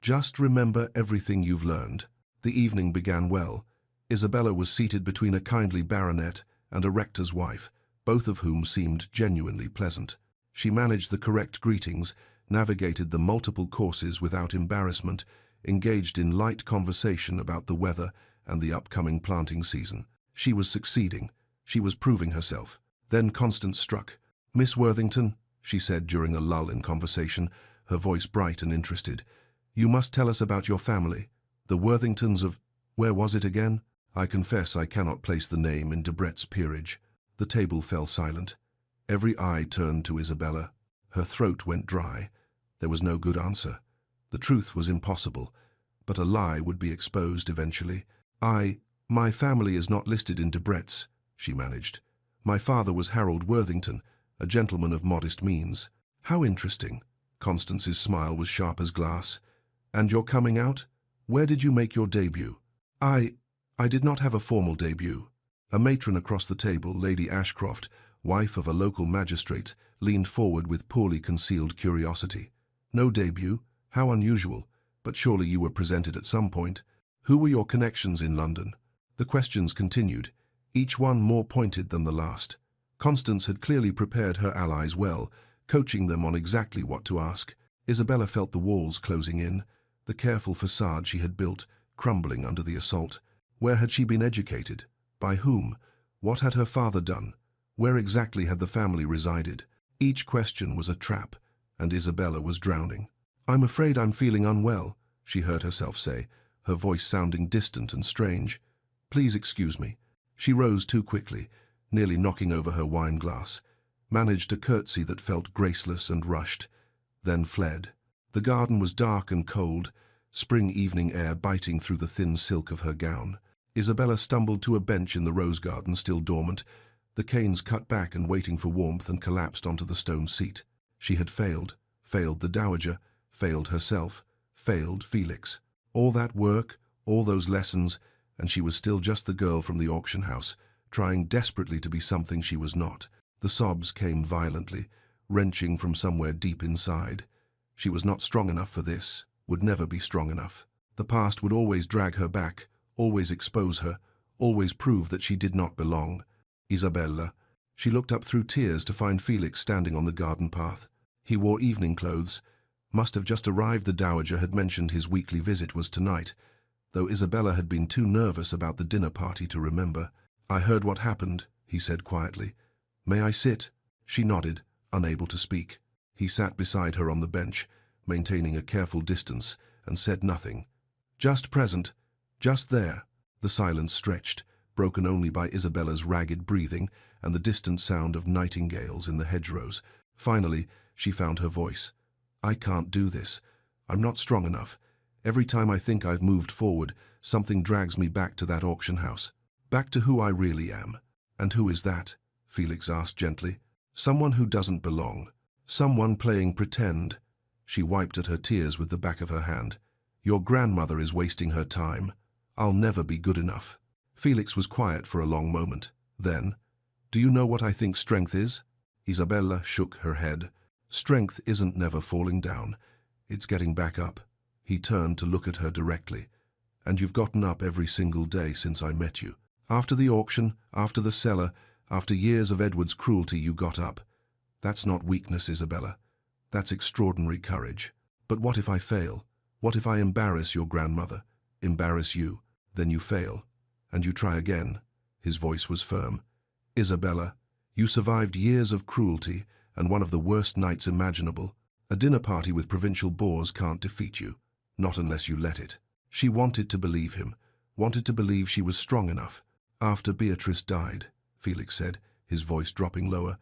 "Just remember everything you've learned." The evening began well. Isabella was seated between a kindly baronet and a rector's wife, both of whom seemed genuinely pleasant. She managed the correct greetings, navigated the multiple courses without embarrassment, engaged in light conversation about the weather and the upcoming planting season. She was succeeding. She was proving herself. Then Constance struck. "Miss Worthington," she said during a lull in conversation, her voice bright and interested, "you must tell us about your family. The Worthingtons of— where was it again? I confess I cannot place the name in Debrett's peerage." The table fell silent. Every eye turned to Isabella. Her throat went dry. There was no good answer. The truth was impossible, but a lie would be exposed eventually. My family is not listed in Debrett's," she managed. "My father was Harold Worthington, a gentleman of modest means." "How interesting." Constance's smile was sharp as glass. "And you're coming out? Where did you make your debut?" I did not have a formal debut." A matron across the table, Lady Ashcroft, wife of a local magistrate, leaned forward with poorly concealed curiosity. "No debut? How unusual. But surely you were presented at some point. Who were your connections in London?" The questions continued, each one more pointed than the last. Constance had clearly prepared her allies well, coaching them on exactly what to ask. Isabella felt the walls closing in, the careful facade she had built crumbling under the assault. Where had she been educated? By whom? What had her father done? Where exactly had the family resided? Each question was a trap, and Isabella was drowning. "I'm afraid I'm feeling unwell," she heard herself say, her voice sounding distant and strange. "Please excuse me." She rose too quickly, nearly knocking over her wine glass, managed a curtsy that felt graceless and rushed, then fled. The garden was dark and cold, spring evening air biting through the thin silk of her gown. Isabella stumbled to a bench in the rose garden, still dormant, the canes cut back and waiting for warmth, and collapsed onto the stone seat. She had failed the dowager, failed herself, failed Felix. All that work, all those lessons, and she was still just the girl from the auction house, trying desperately to be something she was not. The sobs came violently, wrenching from somewhere deep inside. She was not strong enough for this, would never be strong enough. The past would always drag her back, always expose her, always prove that she did not belong. Isabella. She looked up through tears to find Felix standing on the garden path. He wore evening clothes. Must have just arrived. The dowager had mentioned his weekly visit was tonight, though Isabella had been too nervous about the dinner party to remember. "I heard what happened," he said quietly. "May I sit?" She nodded, unable to speak. He sat beside her on the bench, maintaining a careful distance, and said nothing. Just present, just there. The silence stretched, broken only by Isabella's ragged breathing and the distant sound of nightingales in the hedgerows. Finally, she found her voice. "I can't do this. I'm not strong enough. Every time I think I've moved forward, something drags me back to that auction house. Back to who I really am." "And who is that?" Felix asked gently. "Someone who doesn't belong. Someone playing pretend." She wiped at her tears with the back of her hand. "Your grandmother is wasting her time. I'll never be good enough." Felix was quiet for a long moment. Then, "Do you know what I think strength is?" Isabella shook her head. "Strength isn't never falling down. It's getting back up." He turned to look at her directly. "And you've gotten up every single day since I met you. After the auction, after the cellar, after years of Edward's cruelty, you got up. That's not weakness, Isabella. That's extraordinary courage. But what if I fail? What if I embarrass your grandmother? Embarrass you? Then you fail. And you try again." His voice was firm. "Isabella, you survived years of cruelty and one of the worst nights imaginable. A dinner party with provincial bores can't defeat you. Not unless you let it." She wanted to believe him, wanted to believe she was strong enough. "After Beatrice died," Felix said, his voice dropping lower,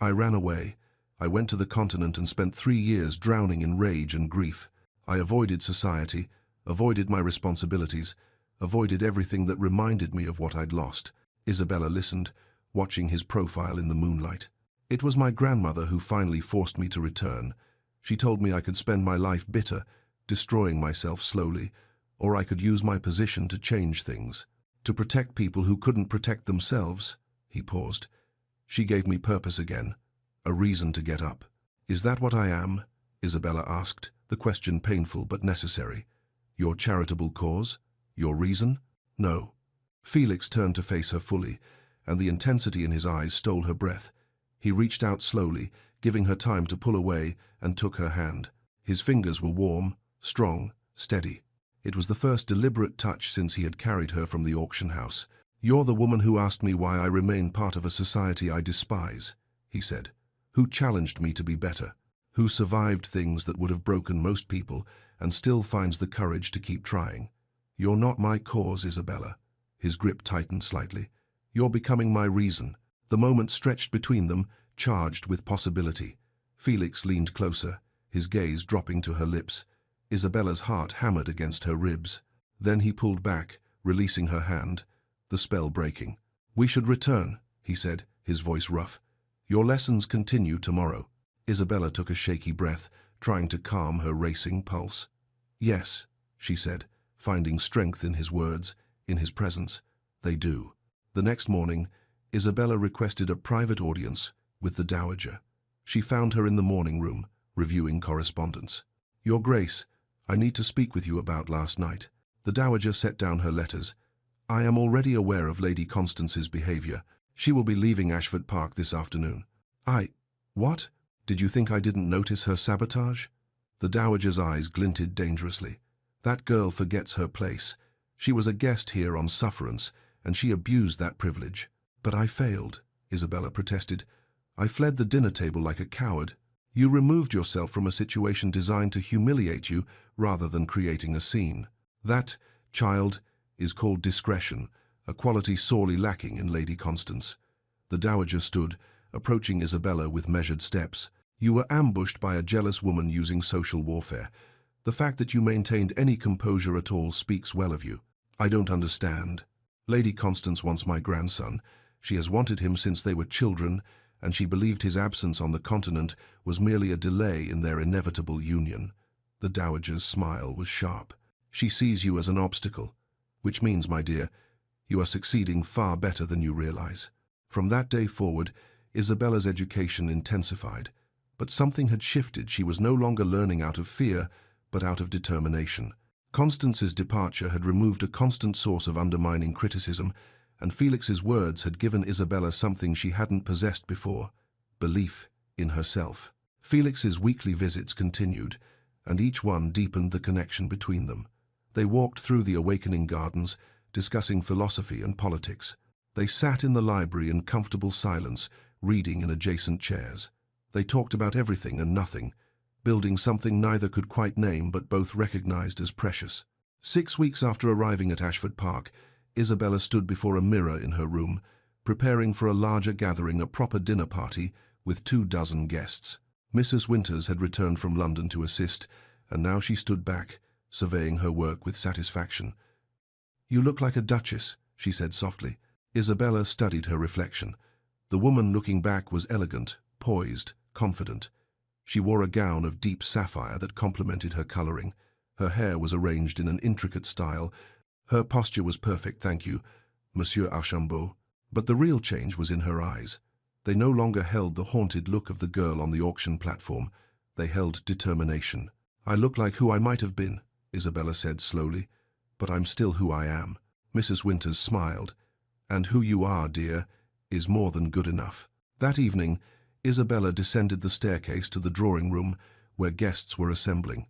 "I ran away. I went to the continent and spent 3 years drowning in rage and grief. I avoided society, avoided my responsibilities, avoided everything that reminded me of what I'd lost." Isabella listened, watching his profile in the moonlight. "It was my grandmother who finally forced me to return. She told me I could spend my life bitter, destroying myself slowly, or I could use my position to change things, to protect people who couldn't protect themselves." He paused. "She gave me purpose again, a reason to get up. Is that what I am? Isabella asked, the question painful but necessary. Your charitable cause? Your reason? No. Felix turned to face her fully, and the intensity in his eyes stole her breath. He reached out slowly, giving her time to pull away, and took her hand. His fingers were warm, strong, steady. It was the first deliberate touch since he had carried her from the auction house. You're the woman who asked me why I remain part of a society I despise, he said. Who challenged me to be better. Who survived things that would have broken most people and still finds the courage to keep trying. You're not my cause, Isabella. His grip tightened slightly. You're becoming my reason. The moment stretched between them, charged with possibility. Felix leaned closer, his gaze dropping to her lips. Isabella's heart hammered against her ribs. Then he pulled back, releasing her hand, the spell breaking. We should return, he said, his voice rough. Your lessons continue tomorrow. Isabella took a shaky breath, trying to calm her racing pulse. Yes, she said, finding strength in his words, in his presence. They do. The next morning, Isabella requested a private audience with the Dowager. She found her in the morning room, reviewing correspondence. Your Grace, I need to speak with you about last night. The Dowager set down her letters. I am already aware of Lady Constance's behavior. She will be leaving Ashford Park this afternoon. What? Did you think I didn't notice her sabotage? The Dowager's eyes glinted dangerously. That girl forgets her place. She was a guest here on sufferance, and she abused that privilege. But I failed, Isabella protested. I fled the dinner table like a coward. You removed yourself from a situation designed to humiliate you rather than creating a scene. That, child, is called discretion, a quality sorely lacking in Lady Constance. The Dowager stood, approaching Isabella with measured steps. You were ambushed by a jealous woman using social warfare. The fact that you maintained any composure at all speaks well of you. I don't understand. Lady Constance wants my grandson. She has wanted him since they were children, and she believed his absence on the continent was merely a delay in their inevitable union. The Dowager's smile was sharp. She sees you as an obstacle, which means, my dear, you are succeeding far better than you realize. From that day forward, Isabella's education intensified, but something had shifted. She was no longer learning out of fear, but out of determination. Constance's departure had removed a constant source of undermining criticism, and Felix's words had given Isabella something she hadn't possessed before: belief in herself. Felix's weekly visits continued, and each one deepened the connection between them. They walked through the awakening gardens, discussing philosophy and politics. They sat in the library in comfortable silence, reading in adjacent chairs. They talked about everything and nothing, building something neither could quite name but both recognized as precious. 6 weeks after arriving at Ashford Park, Isabella stood before a mirror in her room, preparing for a larger gathering, a proper dinner party with 24 guests. Mrs. Winters had returned from London to assist, and now she stood back, surveying her work with satisfaction. You look like a duchess, she said softly. Isabella studied her reflection. The woman looking back was elegant, poised, confident. She wore a gown of deep sapphire that complemented her coloring. Her hair was arranged in an intricate style. Her posture was perfect, thank you, Monsieur Archambault. But the real change was in her eyes. They no longer held the haunted look of the girl on the auction platform. They held determination. I look like who I might have been, Isabella said slowly, but I'm still who I am. Mrs. Winters smiled. And who you are, dear, is more than good enough. That evening, Isabella descended the staircase to the drawing room where guests were assembling.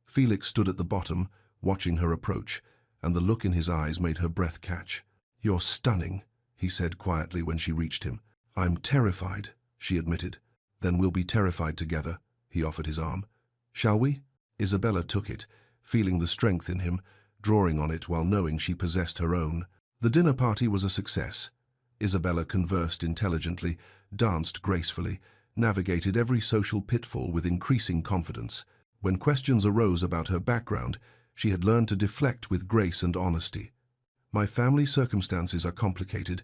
Felix stood at the bottom, watching her approach, and the look in his eyes made her breath catch. You're stunning, he said quietly when she reached him. I'm terrified, she admitted. Then we'll be terrified together, he offered his arm. Shall we? Isabella took it, feeling the strength in him, drawing on it while knowing she possessed her own. The dinner party was a success. Isabella conversed intelligently, danced gracefully, navigated every social pitfall with increasing confidence. When questions arose about her background, she had learned to deflect with grace and honesty. My family circumstances are complicated,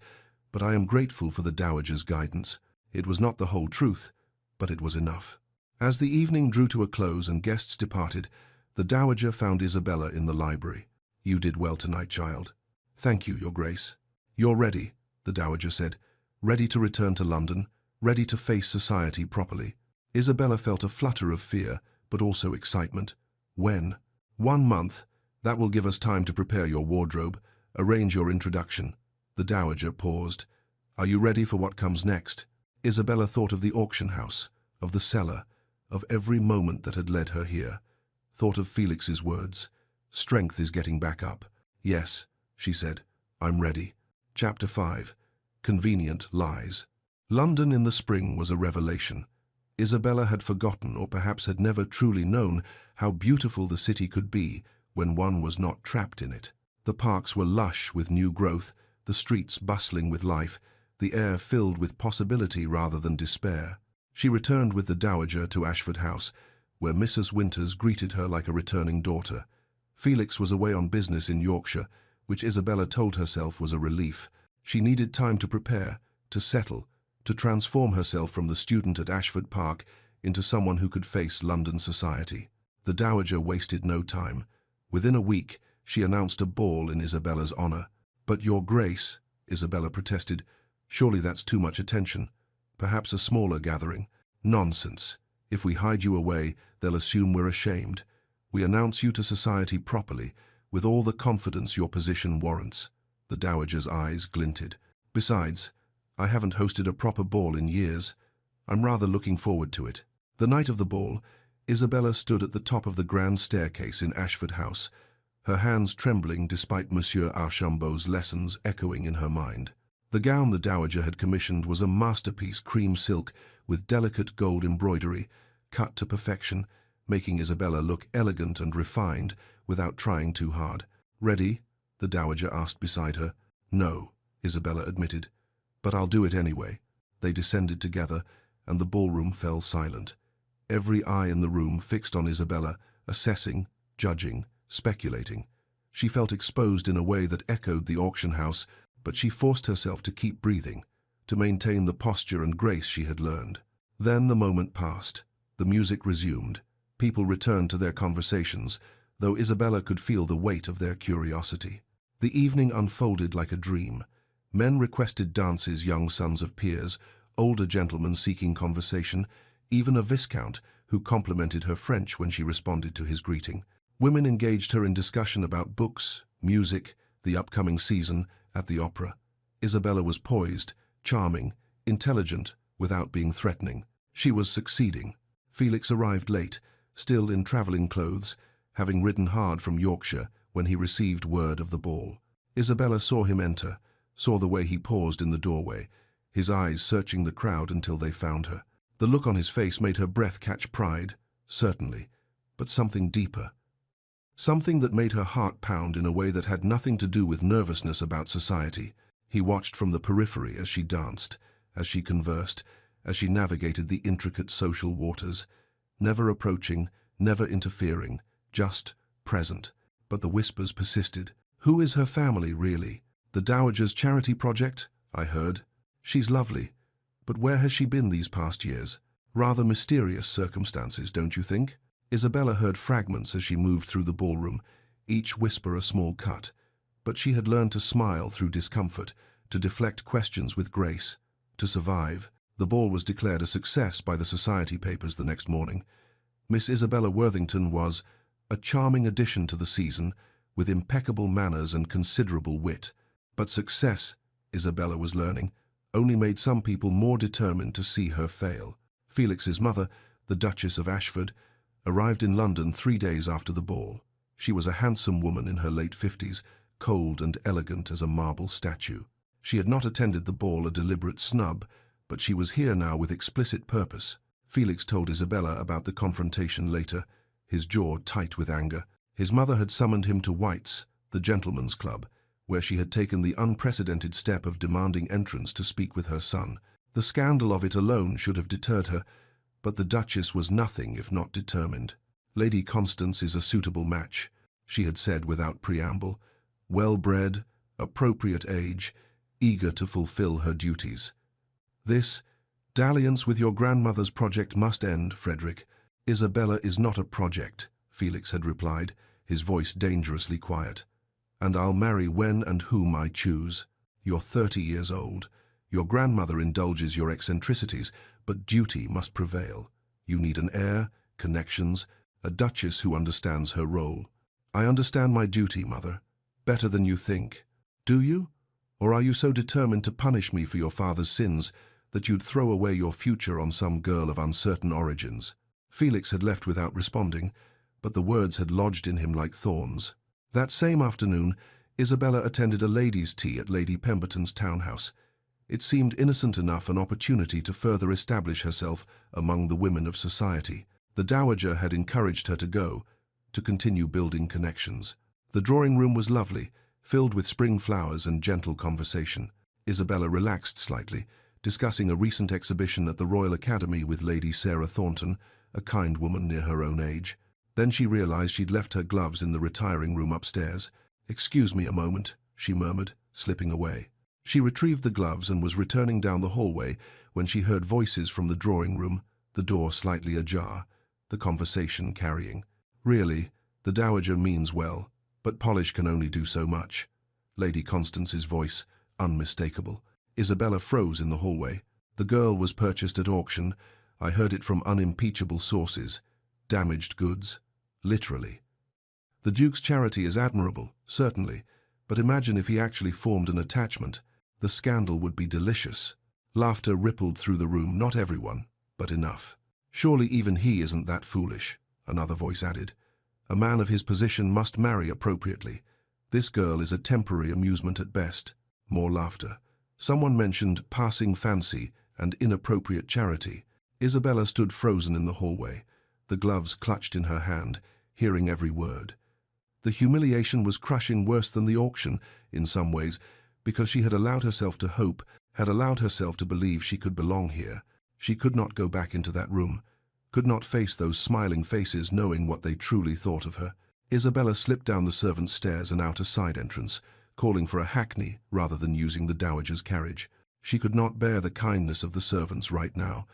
but I am grateful for the Dowager's guidance. It was not the whole truth, but it was enough. As the evening drew to a close and guests departed, the Dowager found Isabella in the library. You did well tonight, child. Thank you, Your Grace. You're ready, the Dowager said. Ready to return to London, ready to face society properly. Isabella felt a flutter of fear, but also excitement. When? 1 month. That will give us time to prepare your wardrobe, arrange your introduction. The dowager paused. Are you ready for what comes next? Isabella thought of the auction house, of the cellar, of every moment that had led her here. Thought of Felix's words. Strength is getting back up. Yes, she said, I'm ready. Chapter 5. Convenient Lies. London in the spring was a revelation. Isabella had forgotten, or perhaps had never truly known, how beautiful the city could be when one was not trapped in it. The parks were lush with new growth, the streets bustling with life, the air filled with possibility rather than despair. She returned with the dowager to Ashford House, where Mrs. Winters greeted her like a returning daughter. Felix was away on business in Yorkshire, which Isabella told herself was a relief. She needed time to prepare, to settle, to transform herself from the student at Ashford Park into someone who could face London society. The dowager wasted no time. Within a week, she announced a ball in Isabella's honor. But your grace, Isabella protested, surely that's too much attention. Perhaps a smaller gathering. Nonsense. If we hide you away, they'll assume we're ashamed. We announce you to society properly, with all the confidence your position warrants. The dowager's eyes glinted. Besides, I haven't hosted a proper ball in years. I'm rather looking forward to it. The night of the ball, Isabella stood at the top of the grand staircase in Ashford House, her hands trembling despite Monsieur Archambault's lessons echoing in her mind. The gown the dowager had commissioned was a masterpiece cream silk with delicate gold embroidery, cut to perfection, making Isabella look elegant and refined without trying too hard. Ready? The dowager asked beside her. No, Isabella admitted. But I'll do it anyway. They descended together, and the ballroom fell silent. Every eye in the room fixed on Isabella, assessing, judging, speculating. She felt exposed in a way that echoed the auction house, but she forced herself to keep breathing, to maintain the posture and grace she had learned. Then the moment passed. The music resumed. People returned to their conversations, though Isabella could feel the weight of their curiosity. The evening unfolded like a dream. Men requested dances, young sons of peers, older gentlemen seeking conversation, even a viscount who complimented her French when she responded to his greeting. Women engaged her in discussion about books, music, the upcoming season, at the opera. Isabella was poised, charming, intelligent, without being threatening. She was succeeding. Felix arrived late, still in travelling clothes, having ridden hard from Yorkshire when he received word of the ball. Isabella saw him enter, saw the way he paused in the doorway, his eyes searching the crowd until they found her. The look on his face made her breath catch pride, certainly, but something deeper. Something that made her heart pound in a way that had nothing to do with nervousness about society. He watched from the periphery as she danced, as she conversed, as she navigated the intricate social waters, never approaching, never interfering, just present. But the whispers persisted. Who is her family, really? The dowager's charity project? I heard. She's lovely. But where has she been these past years? Rather mysterious circumstances, don't you think? Isabella heard fragments as she moved through the ballroom, each whisper a small cut. But she had learned to smile through discomfort, to deflect questions with grace, to survive. The ball was declared a success by the society papers the next morning. Miss Isabella Worthington was a charming addition to the season, with impeccable manners and considerable wit. But success, Isabella was learning, only made some people more determined to see her fail. Felix's mother, the Duchess of Ashford, arrived in London 3 days after the ball. She was a handsome woman in her late 50s, cold and elegant as a marble statue. She had not attended the ball, a deliberate snub, but she was here now with explicit purpose. Felix told Isabella about the confrontation later, his jaw tight with anger. His mother had summoned him to White's, the gentleman's club, where she had taken the unprecedented step of demanding entrance to speak with her son. The scandal of it alone should have deterred her, but the Duchess was nothing if not determined. Lady Constance is a suitable match, she had said without preamble, well-bred, appropriate age, eager to fulfill her duties. This dalliance with your grandmother's project must end, Frederick. Isabella is not a project, Felix had replied, his voice dangerously quiet. And I'll marry when and whom I choose. You're 30 years old. Your grandmother indulges your eccentricities, but duty must prevail. You need an heir, connections, a duchess who understands her role. I understand my duty, mother, better than you think. Do you? Or are you so determined to punish me for your father's sins that you'd throw away your future on some girl of uncertain origins? Felix had left without responding, but the words had lodged in him like thorns. That same afternoon, Isabella attended a ladies' tea at Lady Pemberton's townhouse. It seemed innocent enough an opportunity to further establish herself among the women of society. The dowager had encouraged her to go, to continue building connections. The drawing room was lovely, filled with spring flowers and gentle conversation. Isabella relaxed slightly, discussing a recent exhibition at the Royal Academy with Lady Sarah Thornton, a kind woman near her own age. Then she realized she'd left her gloves in the retiring room upstairs. "Excuse me a moment," she murmured, slipping away. She retrieved the gloves and was returning down the hallway when she heard voices from the drawing room, the door slightly ajar, the conversation carrying. "Really, the dowager means well, but polish can only do so much." Lady Constance's voice, unmistakable. Isabella froze in the hallway. "The girl was purchased at auction. I heard it from unimpeachable sources. Damaged goods. Literally. The Duke's charity is admirable, certainly, but imagine if he actually formed an attachment. The scandal would be delicious." Laughter rippled through the room, not everyone, but enough. "Surely even he isn't that foolish," another voice added. "A man of his position must marry appropriately. This girl is a temporary amusement at best." More laughter. Someone mentioned passing fancy and inappropriate charity. Isabella stood frozen in the hallway, the gloves clutched in her hand, hearing every word. The humiliation was crushing, worse than the auction, in some ways, because she had allowed herself to hope, had allowed herself to believe she could belong here. She could not go back into that room, could not face those smiling faces knowing what they truly thought of her. Isabella slipped down the servants' stairs and out a side entrance, calling for a hackney rather than using the dowager's carriage. She could not bear the kindness of the servants right now,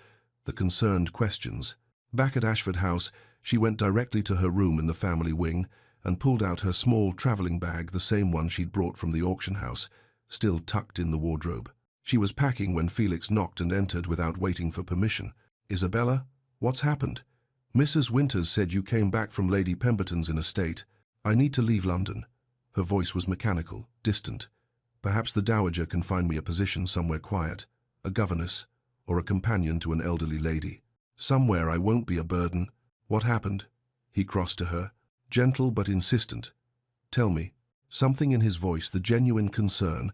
the concerned questions. Back at Ashford House, she went directly to her room in the family wing and pulled out her small travelling bag, the same one she'd brought from the auction house, still tucked in the wardrobe. She was packing when Felix knocked and entered without waiting for permission. "Isabella, what's happened?" "Mrs. Winters said you came back from Lady Pemberton's in a state. I need to leave London." Her voice was mechanical, distant. "Perhaps the dowager can find me a position somewhere quiet, a governess, or a companion to an elderly lady. Somewhere I won't be a burden." "What happened?" He crossed to her, gentle but insistent. "Tell me." Something in his voice, the genuine concern,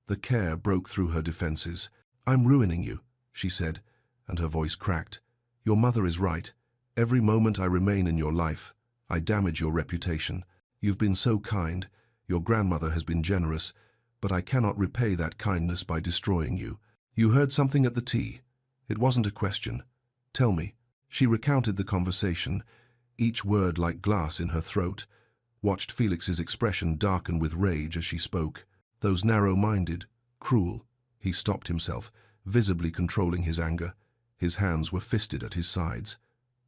the care, broke through her defenses. "I'm ruining you," she said, and her voice cracked. "Your mother is right. Every moment I remain in your life, I damage your reputation. You've been so kind. Your grandmother has been generous, but I cannot repay that kindness by destroying you. You heard something at the tea. It wasn't a question. Tell me." She recounted the conversation, each word like glass in her throat, watched Felix's expression darken with rage as she spoke. Those narrow-minded, cruel. He stopped himself, visibly controlling his anger. His hands were fisted at his sides.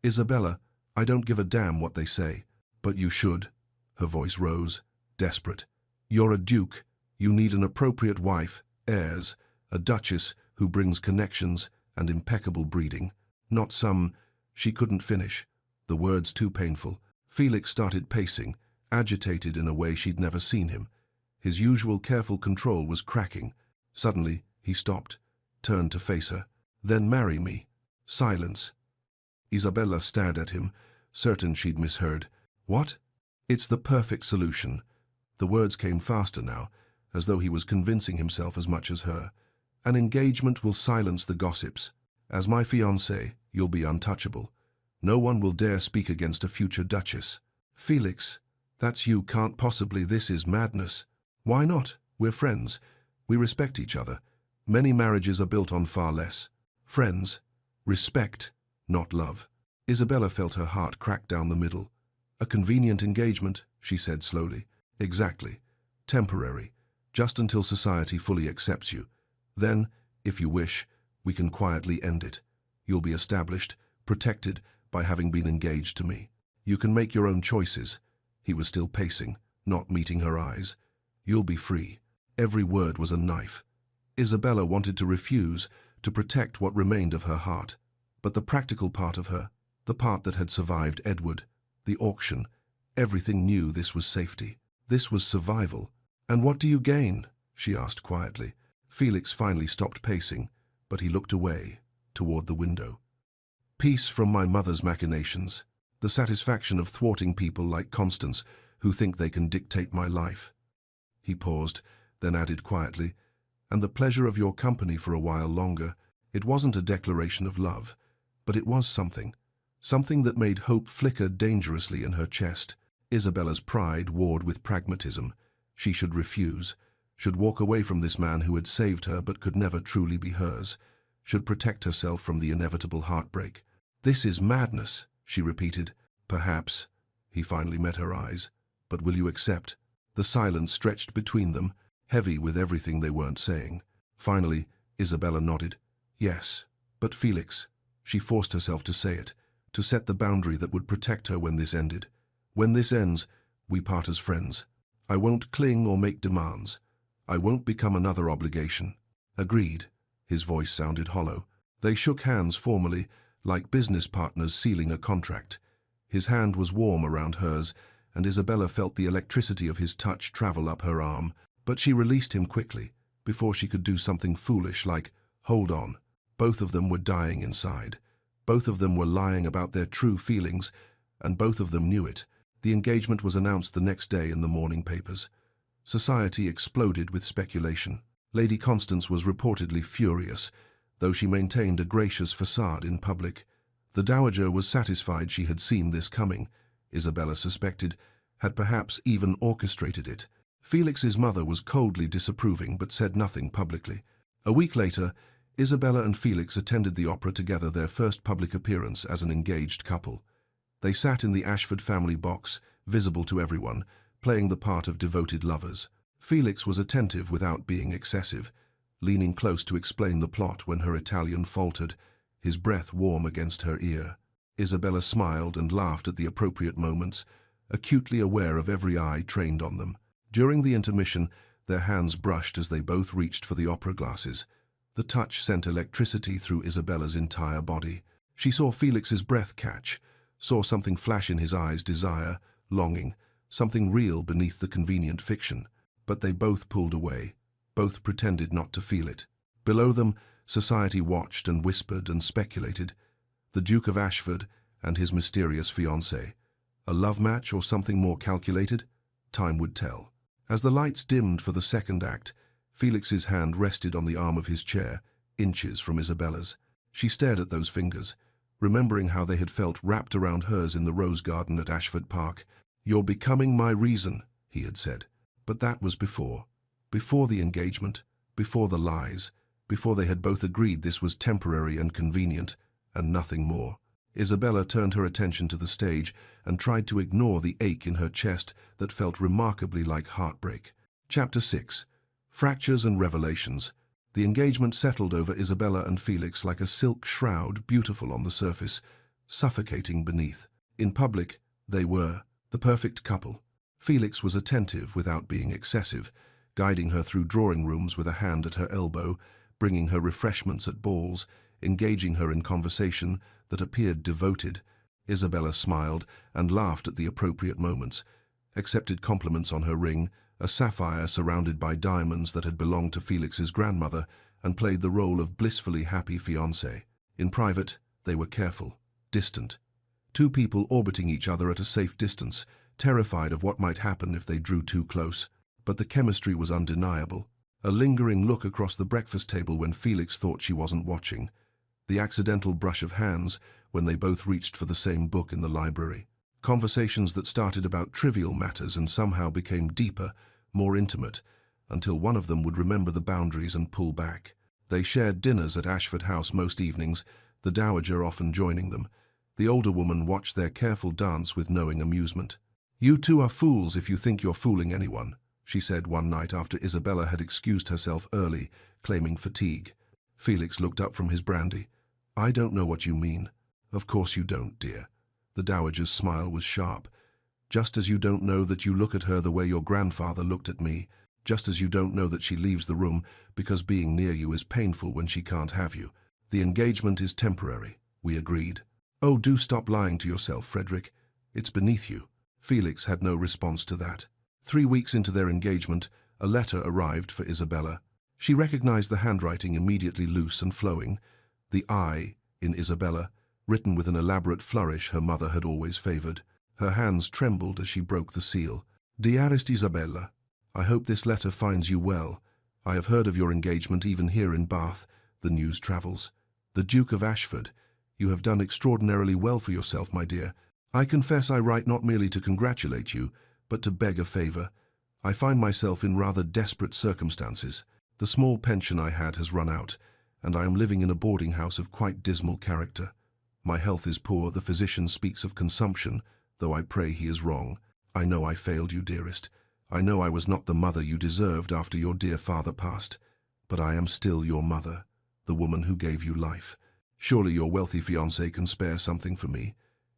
"Isabella, I don't give a damn what they say." "But you should." Her voice rose, desperate. "You're a duke. You need an appropriate wife, heirs, a duchess who brings connections and impeccable breeding. Not some—" She couldn't finish, the words too painful. Felix started pacing, agitated in a way she'd never seen him. His usual careful control was cracking. Suddenly, he stopped, turned to face her. "Then marry me." Silence. Isabella stared at him, certain she'd misheard. "What?" "It's the perfect solution." The words came faster now, as though he was convincing himself as much as her. "An engagement will silence the gossips. As my fiancé, you'll be untouchable. No one will dare speak against a future duchess." "Felix, that's you, can't possibly. This is madness." "Why not? We're friends. We respect each other. Many marriages are built on far less. Friends. Respect, not love." Isabella felt her heart crack down the middle. "A convenient engagement," she said slowly. "Exactly. Temporary. Just until society fully accepts you. Then, if you wish, we can quietly end it. You'll be established, protected by having been engaged to me. You can make your own choices." He was still pacing, not meeting her eyes. "You'll be free." Every word was a knife. Isabella wanted to refuse, to protect what remained of her heart. But the practical part of her, the part that had survived Edward, the auction, everything knew this was safety. This was survival. "And what do you gain?" she asked quietly. Felix finally stopped pacing, but he looked away, toward the window. "Peace from my mother's machinations, the satisfaction of thwarting people like Constance who think they can dictate my life." He paused, then added quietly, "And the pleasure of your company for a while longer." It wasn't a declaration of love, but it was something that made hope flicker dangerously in her chest. Isabella's pride warred with pragmatism. She should refuse, should walk away from this man who had saved her but could never truly be hers, should protect herself from the inevitable heartbreak. "This is madness," she repeated. "Perhaps." He finally met her eyes. "But will you accept?" The silence stretched between them, heavy with everything they weren't saying. Finally, Isabella nodded. "Yes, but Felix," she forced herself to say it, to set the boundary that would protect her when this ended. "When this ends, we part as friends. I won't cling or make demands. I won't become another obligation." "Agreed." His voice sounded hollow. They shook hands formally, like business partners sealing a contract. His hand was warm around hers, and Isabella felt the electricity of his touch travel up her arm. But she released him quickly, before she could do something foolish like, "Hold on." Both of them were dying inside. Both of them were lying about their true feelings, and both of them knew it. The engagement was announced the next day in the morning papers. Society exploded with speculation. Lady Constance was reportedly furious, though she maintained a gracious facade in public. The Dowager was satisfied she had seen this coming. Isabella suspected, had perhaps even orchestrated it. Felix's mother was coldly disapproving but said nothing publicly. A week later, Isabella and Felix attended the opera together, their first public appearance as an engaged couple. They sat in the Ashford family box, visible to everyone, playing the part of devoted lovers. Felix was attentive without being excessive, leaning close to explain the plot when her Italian faltered, his breath warm against her ear. Isabella smiled and laughed at the appropriate moments, acutely aware of every eye trained on them. During the intermission, their hands brushed as they both reached for the opera glasses. The touch sent electricity through Isabella's entire body. She saw Felix's breath catch, saw something flash in his eyes, desire, longing, something real beneath the convenient fiction. But they both pulled away, both pretended not to feel it. Below them, society watched and whispered and speculated. The Duke of Ashford and his mysterious fiancée. A love match or something more calculated? Time would tell. As the lights dimmed for the second act, Felix's hand rested on the arm of his chair, inches from Isabella's. She stared at those fingers, remembering how they had felt wrapped around hers in the rose garden at Ashford Park. "You're becoming my reason," he had said. But that was before the engagement, before the lies, before they had both agreed this was temporary and convenient, and nothing more. Isabella turned her attention to the stage and tried to ignore the ache in her chest that felt remarkably like heartbreak. Chapter 6. Fractures and Revelations. The engagement settled over Isabella and Felix like a silk shroud, beautiful on the surface, suffocating beneath. In public, they were the perfect couple. Felix was attentive without being excessive, guiding her through drawing rooms with a hand at her elbow, bringing her refreshments at balls, engaging her in conversation that appeared devoted. Isabella smiled and laughed at the appropriate moments, accepted compliments on her ring, a sapphire surrounded by diamonds that had belonged to Felix's grandmother, and played the role of blissfully happy fiancé. In private, they were careful, distant. Two people orbiting each other at a safe distance, terrified of what might happen if they drew too close. But the chemistry was undeniable. A lingering look across the breakfast table when Felix thought she wasn't watching. The accidental brush of hands when they both reached for the same book in the library. Conversations that started about trivial matters and somehow became deeper, more intimate, until one of them would remember the boundaries and pull back. They shared dinners at Ashford House most evenings, the Dowager often joining them. The older woman watched their careful dance with knowing amusement. "You two are fools if you think you're fooling anyone," she said one night after Isabella had excused herself early, claiming fatigue. Felix looked up from his brandy. "I don't know what you mean." "Of course you don't, dear." The Dowager's smile was sharp. "Just as you don't know that you look at her the way your grandfather looked at me." just as you don't know that she leaves the room because being near you is painful when she can't have you. The engagement is temporary, we agreed. Oh, do stop lying to yourself, Frederick. It's beneath you. Felix had no response to that. 3 weeks into their engagement, a letter arrived for Isabella. She recognized the handwriting immediately loose and flowing. The I in Isabella, written with an elaborate flourish her mother had always favored. Her hands trembled as she broke the seal. Dearest Isabella, I hope this letter finds you well. I have heard of your engagement even here in Bath. The news travels. The Duke of Ashford. You have done extraordinarily well for yourself, my dear. I confess I write not merely to congratulate you, but to beg a favor. I find myself in rather desperate circumstances. The small pension I had has run out, and I am living in a boarding house of quite dismal character. My health is poor. The physician speaks of consumption, though I pray he is wrong. I know I failed you, dearest. I know I was not the mother you deserved after your dear father passed. But I am still your mother, the woman who gave you life. Surely your wealthy fiancé can spare something for me.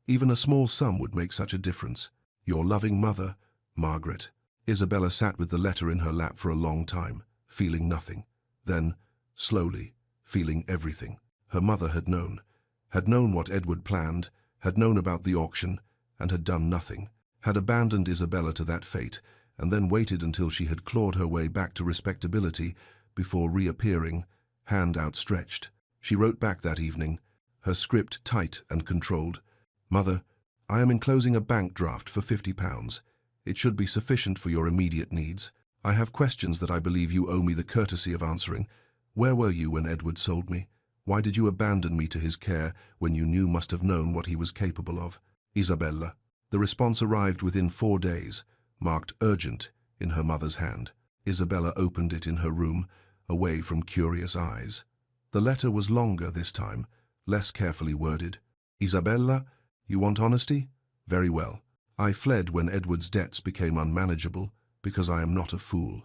Even a small sum would make such a difference. Your loving mother, Margaret. Isabella sat with the letter in her lap for a long time, feeling nothing. Then, slowly, feeling everything. Her mother had known what Edward planned, had known about the auction, and had done nothing, had abandoned Isabella to that fate, and then waited until she had clawed her way back to respectability before reappearing, hand outstretched. She wrote back that evening, her script tight and controlled. Mother, I am enclosing a bank draft for £50. It should be sufficient for your immediate needs. I have questions that I believe you owe me the courtesy of answering. Where were you when Edward sold me? Why did you abandon me to his care when you must have known what he was capable of? Isabella. The response arrived within 4 days, marked urgent, in her mother's hand. Isabella opened it in her room, away from curious eyes. The letter was longer this time, less carefully worded. Isabella, you want honesty? Very well. I fled when Edward's debts became unmanageable, because I am not a fool.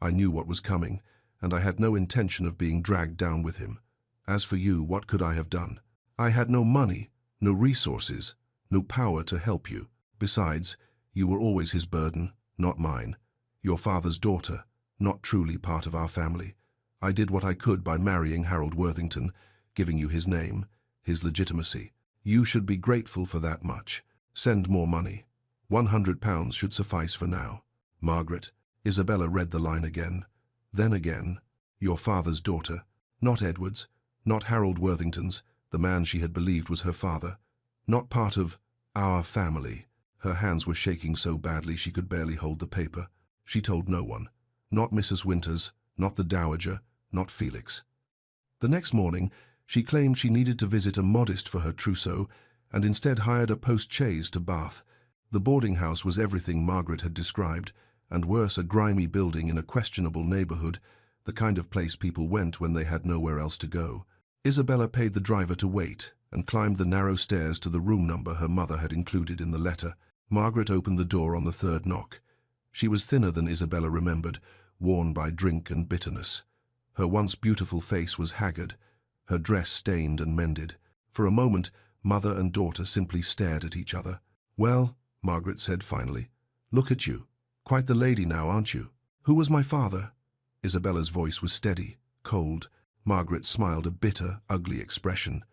I knew what was coming, and I had no intention of being dragged down with him. As for you, what could I have done? I had no money, no resources, no power to help you. Besides, you were always his burden, not mine. Your father's daughter, not truly part of our family. I did what I could by marrying Harold Worthington, giving you his name, his legitimacy. You should be grateful for that much. Send more money. £100 should suffice for now. Margaret. Isabella read the line again. Then again. Your father's daughter. Not Edward's. Not Harold Worthington's, the man she had believed was her father. Not part of our family. Her hands were shaking so badly she could barely hold the paper. She told no one. Not Mrs. Winters, not the Dowager, not Felix. The next morning, she claimed she needed to visit a modiste for her trousseau and instead hired a post-chaise to Bath. The boarding house was everything Margaret had described, and worse, a grimy building in a questionable neighborhood, the kind of place people went when they had nowhere else to go. Isabella paid the driver to wait and climbed the narrow stairs to the room number her mother had included in the letter. Margaret opened the door on the third knock. She was thinner than Isabella remembered, worn by drink and bitterness. Her once beautiful face was haggard, her dress stained and mended. For a moment, mother and daughter simply stared at each other. Well, Margaret said finally, look at you. Quite the lady now, aren't you? Who was my father? Isabella's voice was steady, cold. Margaret smiled a bitter, ugly expression.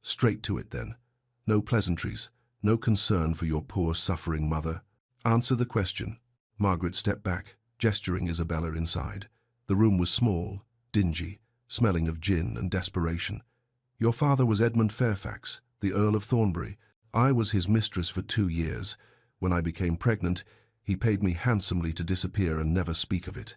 Straight to it then. No pleasantries, no concern for your poor, suffering mother. Answer the question. Margaret stepped back, gesturing Isabella inside. The room was small, dingy, smelling of gin and desperation. Your father was Edmund Fairfax, the Earl of Thornbury. I was his mistress for 2 years. When I became pregnant, he paid me handsomely to disappear and never speak of it.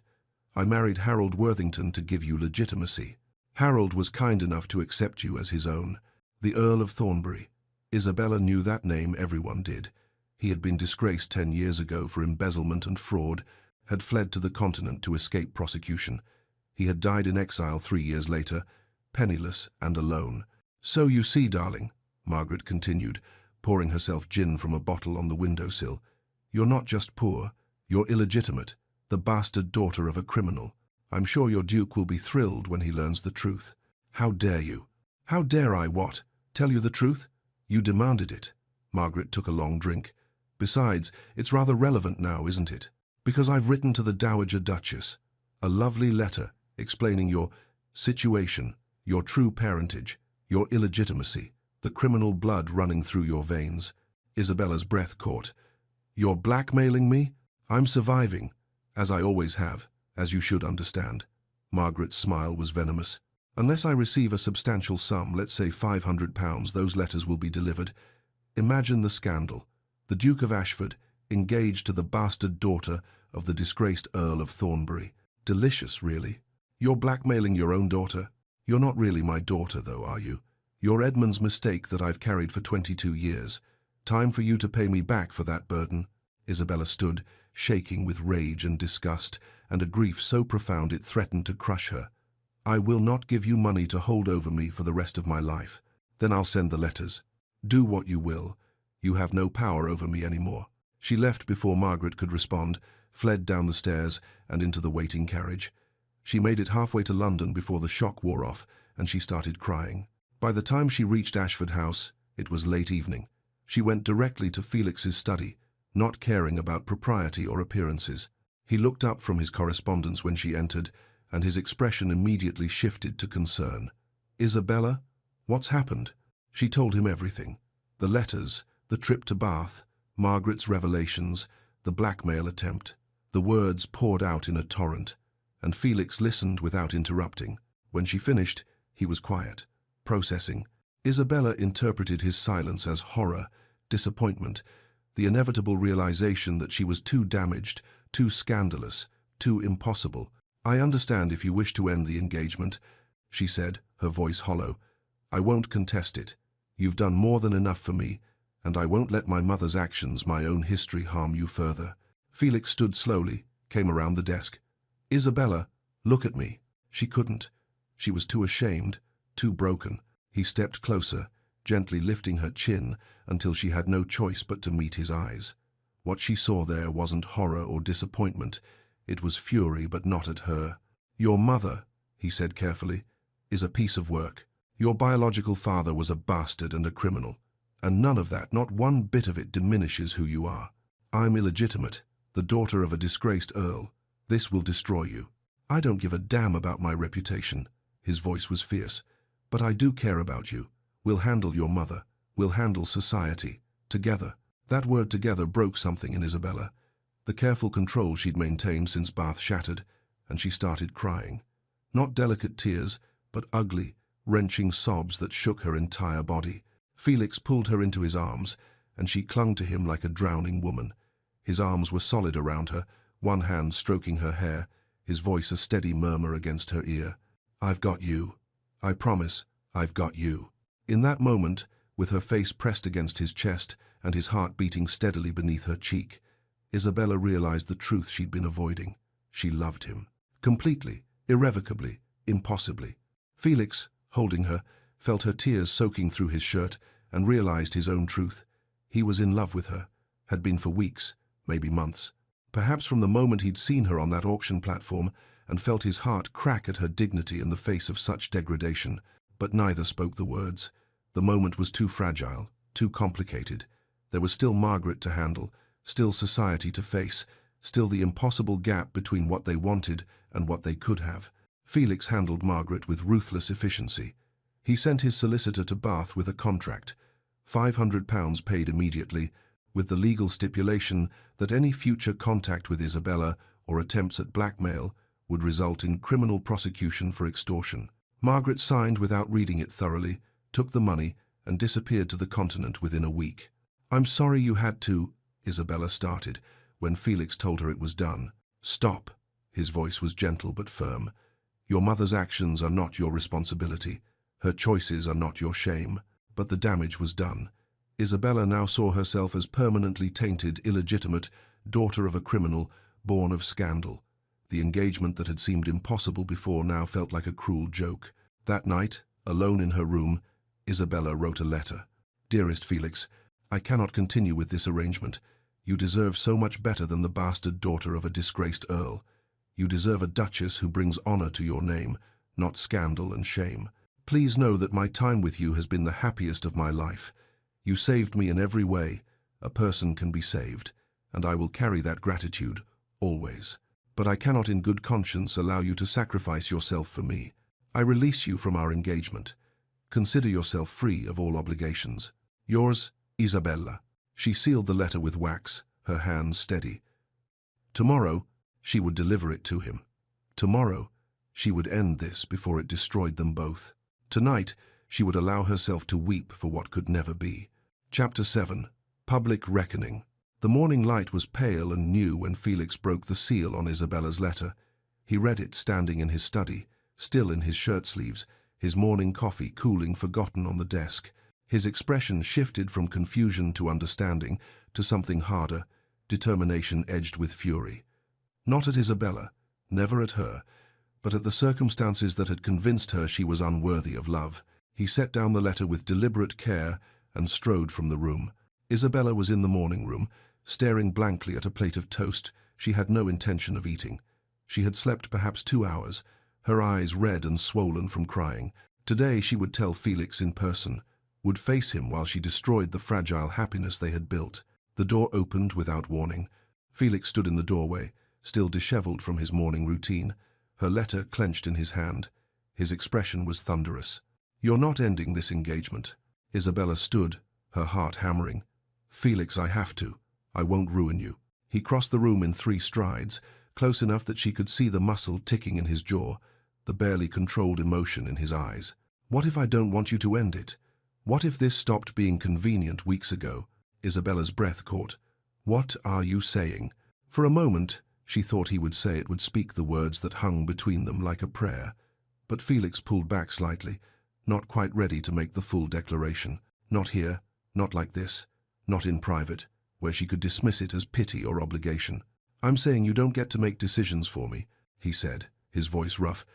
I married Harold Worthington to give you legitimacy. Harold was kind enough to accept you as his own. The Earl of Thornbury. Isabella knew that name, everyone did. He had been disgraced 10 years ago for embezzlement and fraud, had fled to the continent to escape prosecution. He had died in exile 3 years later, penniless and alone. So you see, darling, Margaret continued, pouring herself gin from a bottle on the windowsill, you're not just poor, you're illegitimate, the bastard daughter of a criminal. I'm sure your Duke will be thrilled when he learns the truth. How dare you? How dare I what? Tell you the truth? You demanded it. Margaret took a long drink. Besides, it's rather relevant now, isn't it? Because I've written to the Dowager Duchess a lovely letter explaining your situation, your true parentage, your illegitimacy, the criminal blood running through your veins. Isabella's breath caught. You're blackmailing me? I'm surviving, as I always have, as you should understand. Margaret's smile was venomous. Unless I receive a substantial sum, let's say £500, those letters will be delivered. Imagine the scandal. The Duke of Ashford, engaged to the bastard daughter of the disgraced Earl of Thornbury. Delicious, really. You're blackmailing your own daughter. You're not really my daughter, though, are you? You're Edmund's mistake that I've carried for 22 years. Time for you to pay me back for that burden. Isabella stood, shaking with rage and disgust, and a grief so profound it threatened to crush her. I will not give you money to hold over me for the rest of my life. Then I'll send the letters. Do what you will. You have no power over me anymore. She left before Margaret could respond, fled down the stairs and into the waiting carriage. She made it halfway to London before the shock wore off, and she started crying. By the time she reached Ashford House, it was late evening. She went directly to Felix's study, not caring about propriety or appearances. He looked up from his correspondence when she entered, and his expression immediately shifted to concern. Isabella? What's happened? She told him everything. The letters, the trip to Bath, Margaret's revelations, the blackmail attempt. The words poured out in a torrent, and Felix listened without interrupting. When she finished, he was quiet, processing. Isabella interpreted his silence as horror, disappointment, the inevitable realization that she was too damaged, too scandalous, too impossible. I understand if you wish to end the engagement, she said, her voice hollow. I won't contest it. You've done more than enough for me, and I won't let my mother's actions, my own history, harm you further. Felix stood slowly, came around the desk. Isabella, look at me. She couldn't. She was too ashamed, too broken. He stepped closer, gently lifting her chin until she had no choice but to meet his eyes. What she saw there wasn't horror or disappointment. It was fury, but not at her. Your mother, he said carefully, is a piece of work. Your biological father was a bastard and a criminal. And none of that, not one bit of it, diminishes who you are. I'm illegitimate, the daughter of a disgraced earl. This will destroy you. I don't give a damn about my reputation. His voice was fierce. But I do care about you. We'll handle your mother. We'll handle society. Together. That word together broke something in Isabella. The careful control she'd maintained since Bath shattered, and she started crying. Not delicate tears, but ugly, wrenching sobs that shook her entire body. Felix pulled her into his arms, and she clung to him like a drowning woman. His arms were solid around her, one hand stroking her hair, his voice a steady murmur against her ear. I've got you. I promise, I've got you. In that moment, with her face pressed against his chest and his heart beating steadily beneath her cheek, Isabella realized the truth she'd been avoiding. She loved him. Completely, irrevocably, impossibly. Felix, holding her, felt her tears soaking through his shirt and realized his own truth. He was in love with her, had been for weeks, maybe months. Perhaps from the moment he'd seen her on that auction platform and felt his heart crack at her dignity in the face of such degradation, but neither spoke the words. The moment was too fragile, too complicated. There was still Margaret to handle, still society to face, still the impossible gap between what they wanted and what they could have. Felix handled Margaret with ruthless efficiency. He sent his solicitor to Bath with a contract, £500 paid immediately, with the legal stipulation that any future contact with Isabella or attempts at blackmail would result in criminal prosecution for extortion. Margaret signed without reading it thoroughly, took the money, and disappeared to the continent within a week. I'm sorry you had to, Isabella started, when Felix told her it was done. Stop. His voice was gentle but firm. Your mother's actions are not your responsibility. Her choices are not your shame. But the damage was done. Isabella now saw herself as permanently tainted, illegitimate, daughter of a criminal, born of scandal. The engagement that had seemed impossible before now felt like a cruel joke. That night, alone in her room, Isabella wrote a letter. Dearest Felix, I cannot continue with this arrangement. You deserve so much better than the bastard daughter of a disgraced earl. You deserve a duchess who brings honor to your name, not scandal and shame. Please know that my time with you has been the happiest of my life. You saved me in every way. A person can be saved, and I will carry that gratitude always. But I cannot in good conscience allow you to sacrifice yourself for me. I release you from our engagement. Consider yourself free of all obligations. Yours, Isabella. She sealed the letter with wax, her hands steady. Tomorrow, she would deliver it to him. Tomorrow, she would end this before it destroyed them both. Tonight, she would allow herself to weep for what could never be. Chapter 7. Public Reckoning. The morning light was pale and new when Felix broke the seal on Isabella's letter. He read it standing in his study, still in his shirt sleeves, his morning coffee cooling forgotten on the desk. His expression shifted from confusion to understanding, to something harder, determination edged with fury. Not at Isabella, never at her, but at the circumstances that had convinced her she was unworthy of love. He set down the letter with deliberate care and strode from the room. Isabella was in the morning room, staring blankly at a plate of toast she had no intention of eating. She had slept perhaps 2 hours, her eyes red and swollen from crying. Today she would tell Felix in person, would face him while she destroyed the fragile happiness they had built. The door opened without warning. Felix stood in the doorway, still disheveled from his morning routine, her letter clenched in his hand. His expression was thunderous. "You're not ending this engagement." Isabella stood, her heart hammering. "Felix, I have to. I won't ruin you." He crossed the room in 3 strides, close enough that she could see the muscle ticking in his jaw, the barely controlled emotion in his eyes. "What if I don't want you to end it? What if this stopped being convenient weeks ago?" Isabella's breath caught. "What are you saying?" For a moment, she thought he would say it would speak the words that hung between them like a prayer. But Felix pulled back slightly, not quite ready to make the full declaration. Not here, not like this, not in private, where she could dismiss it as pity or obligation. "I'm saying you don't get to make decisions for me," he said, his voice rough.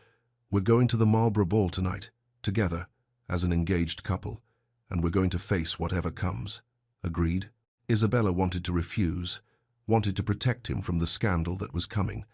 "We're going to the Marlborough Ball tonight, together, as an engaged couple, and we're going to face whatever comes. Agreed?" Isabella wanted to refuse, wanted to protect him from the scandal that was coming,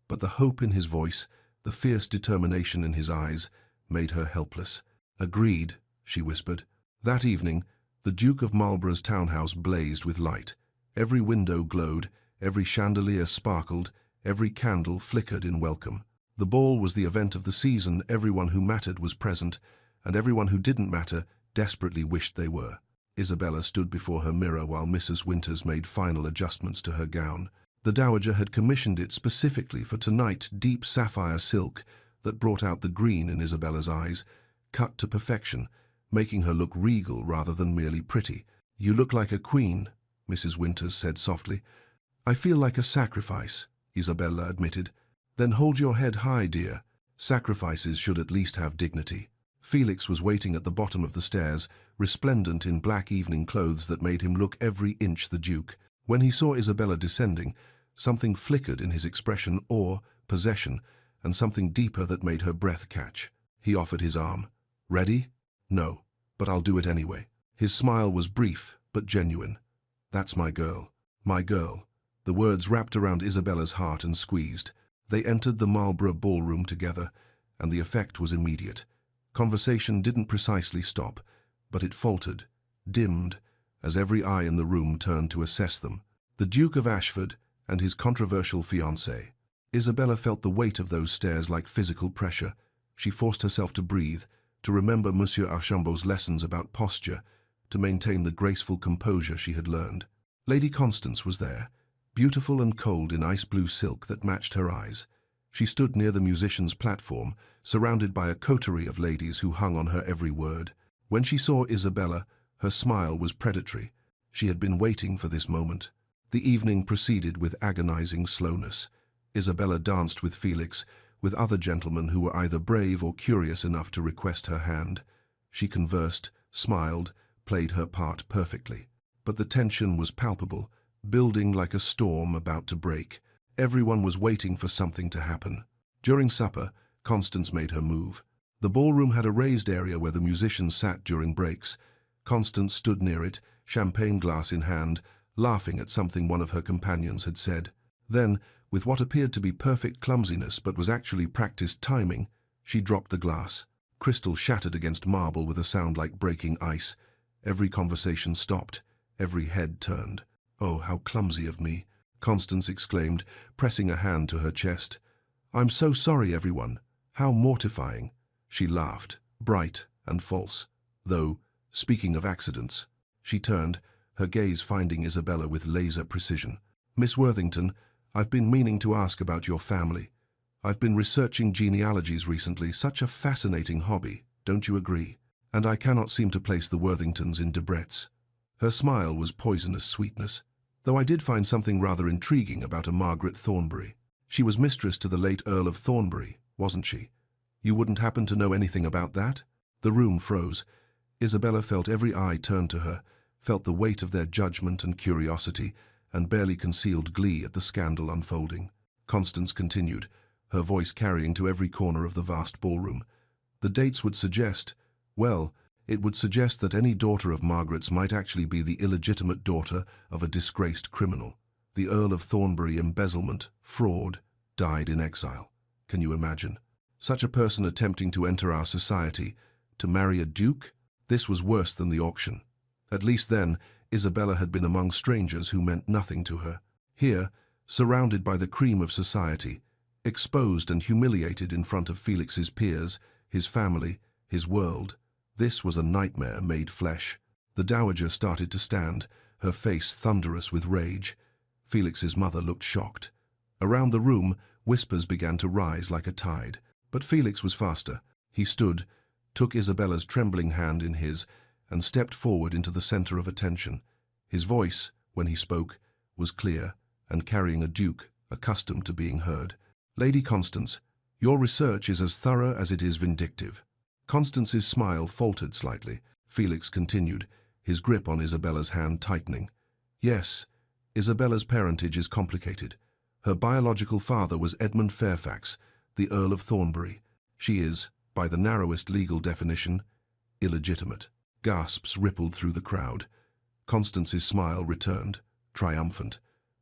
but the hope in his voice, the fierce determination in his eyes, made her helpless. "Agreed," she whispered. That evening, the Duke of Marlborough's townhouse blazed with light. Every window glowed, every chandelier sparkled, every candle flickered in welcome. The ball was the event of the season. Everyone who mattered was present, and everyone who didn't matter desperately wished they were. Isabella stood before her mirror while Mrs. Winters made final adjustments to her gown. The Dowager had commissioned it specifically for tonight, deep sapphire silk that brought out the green in Isabella's eyes, cut to perfection, making her look regal rather than merely pretty. "You look like a queen," Mrs. Winters said softly. "I feel like a sacrifice," Isabella admitted. "Then hold your head high, dear. Sacrifices should at least have dignity." Felix was waiting at the bottom of the stairs, resplendent in black evening clothes that made him look every inch the Duke. When he saw Isabella descending, something flickered in his expression, awe, possession, and something deeper that made her breath catch. He offered his arm. "Ready?" "No, but I'll do it anyway." His smile was brief, but genuine. "That's my girl. My girl." The words wrapped around Isabella's heart and squeezed. They entered the Marlborough ballroom together, and the effect was immediate. Conversation didn't precisely stop, but it faltered, dimmed, as every eye in the room turned to assess them. The Duke of Ashford and his controversial fiancée. Isabella felt the weight of those stares like physical pressure. She forced herself to breathe, to remember Monsieur Archambault's lessons about posture, to maintain the graceful composure she had learned. Lady Constance was there, beautiful and cold in ice-blue silk that matched her eyes. She stood near the musician's platform, surrounded by a coterie of ladies who hung on her every word. When she saw Isabella, her smile was predatory. She had been waiting for this moment. The evening proceeded with agonizing slowness. Isabella danced with Felix, with other gentlemen who were either brave or curious enough to request her hand. She conversed, smiled, played her part perfectly. But the tension was palpable, building like a storm about to break. Everyone was waiting for something to happen. During supper, Constance made her move. The ballroom had a raised area where the musicians sat during breaks. Constance stood near it, champagne glass in hand, laughing at something one of her companions had said. Then, with what appeared to be perfect clumsiness but was actually practiced timing, she dropped the glass. Crystal shattered against marble with a sound like breaking ice. Every conversation stopped. Every head turned. "Oh, how clumsy of me." Constance exclaimed, pressing a hand to her chest. "I'm so sorry, everyone. How mortifying." She laughed, bright and false. Though, speaking of accidents, she turned, her gaze finding Isabella with laser precision. "Miss Worthington, I've been meaning to ask about your family. I've been researching genealogies recently, such a fascinating hobby, don't you agree? And I cannot seem to place the Worthingtons in Debrett's." Her smile was poisonous sweetness, though I did find something rather intriguing about a Margaret Thornbury. She was mistress to the late Earl of Thornbury, wasn't she? You wouldn't happen to know anything about that? The room froze. Isabella felt every eye turned to her, felt the weight of their judgment and curiosity, and barely concealed glee at the scandal unfolding. Constance continued, her voice carrying to every corner of the vast ballroom. The dates would suggest, well, it would suggest that any daughter of Margaret's might actually be the illegitimate daughter of a disgraced criminal. The Earl of Thornbury embezzlement, fraud, died in exile. Can you imagine? Such a person attempting to enter our society, to marry a duke? This was worse than the auction. At least then, Isabella had been among strangers who meant nothing to her. Here, surrounded by the cream of society, exposed and humiliated in front of Felix's peers, his family, his world, this was a nightmare made flesh. The dowager started to stand, her face thunderous with rage. Felix's mother looked shocked. Around the room, whispers began to rise like a tide. But Felix was faster. He stood, took Isabella's trembling hand in his, and stepped forward into the center of attention. His voice, when he spoke, was clear and carrying a duke accustomed to being heard. "Lady Constance, your research is as thorough as it is vindictive." Constance's smile faltered slightly. Felix continued, his grip on Isabella's hand tightening. "Yes, Isabella's parentage is complicated. Her biological father was Edmund Fairfax, the Earl of Thornbury. She is, by the narrowest legal definition, illegitimate." Gasps rippled through the crowd. Constance's smile returned, triumphant.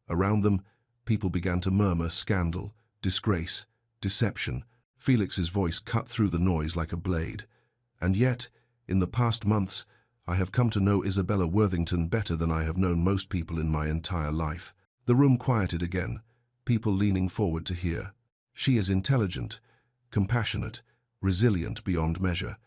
Around them, people began to murmur scandal, disgrace, deception. Felix's voice cut through the noise like a blade. "And yet, in the past months, I have come to know Isabella Worthington better than I have known most people in my entire life." The room quieted again, people leaning forward to hear. "She is intelligent, compassionate, resilient beyond measure.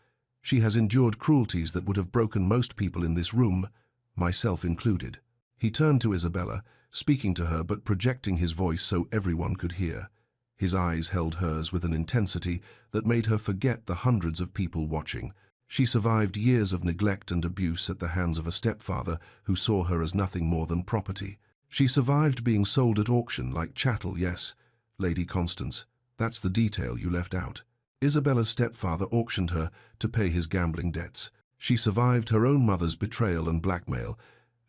She has endured cruelties that would have broken most people in this room, myself included." He turned to Isabella, speaking to her but projecting his voice so everyone could hear. His eyes held hers with an intensity that made her forget the hundreds of people watching. She survived years of neglect and abuse at the hands of a stepfather who saw her as nothing more than property. She survived being sold at auction like chattel, yes, Lady Constance, that's the detail you left out. Isabella's stepfather auctioned her to pay his gambling debts. She survived her own mother's betrayal and blackmail,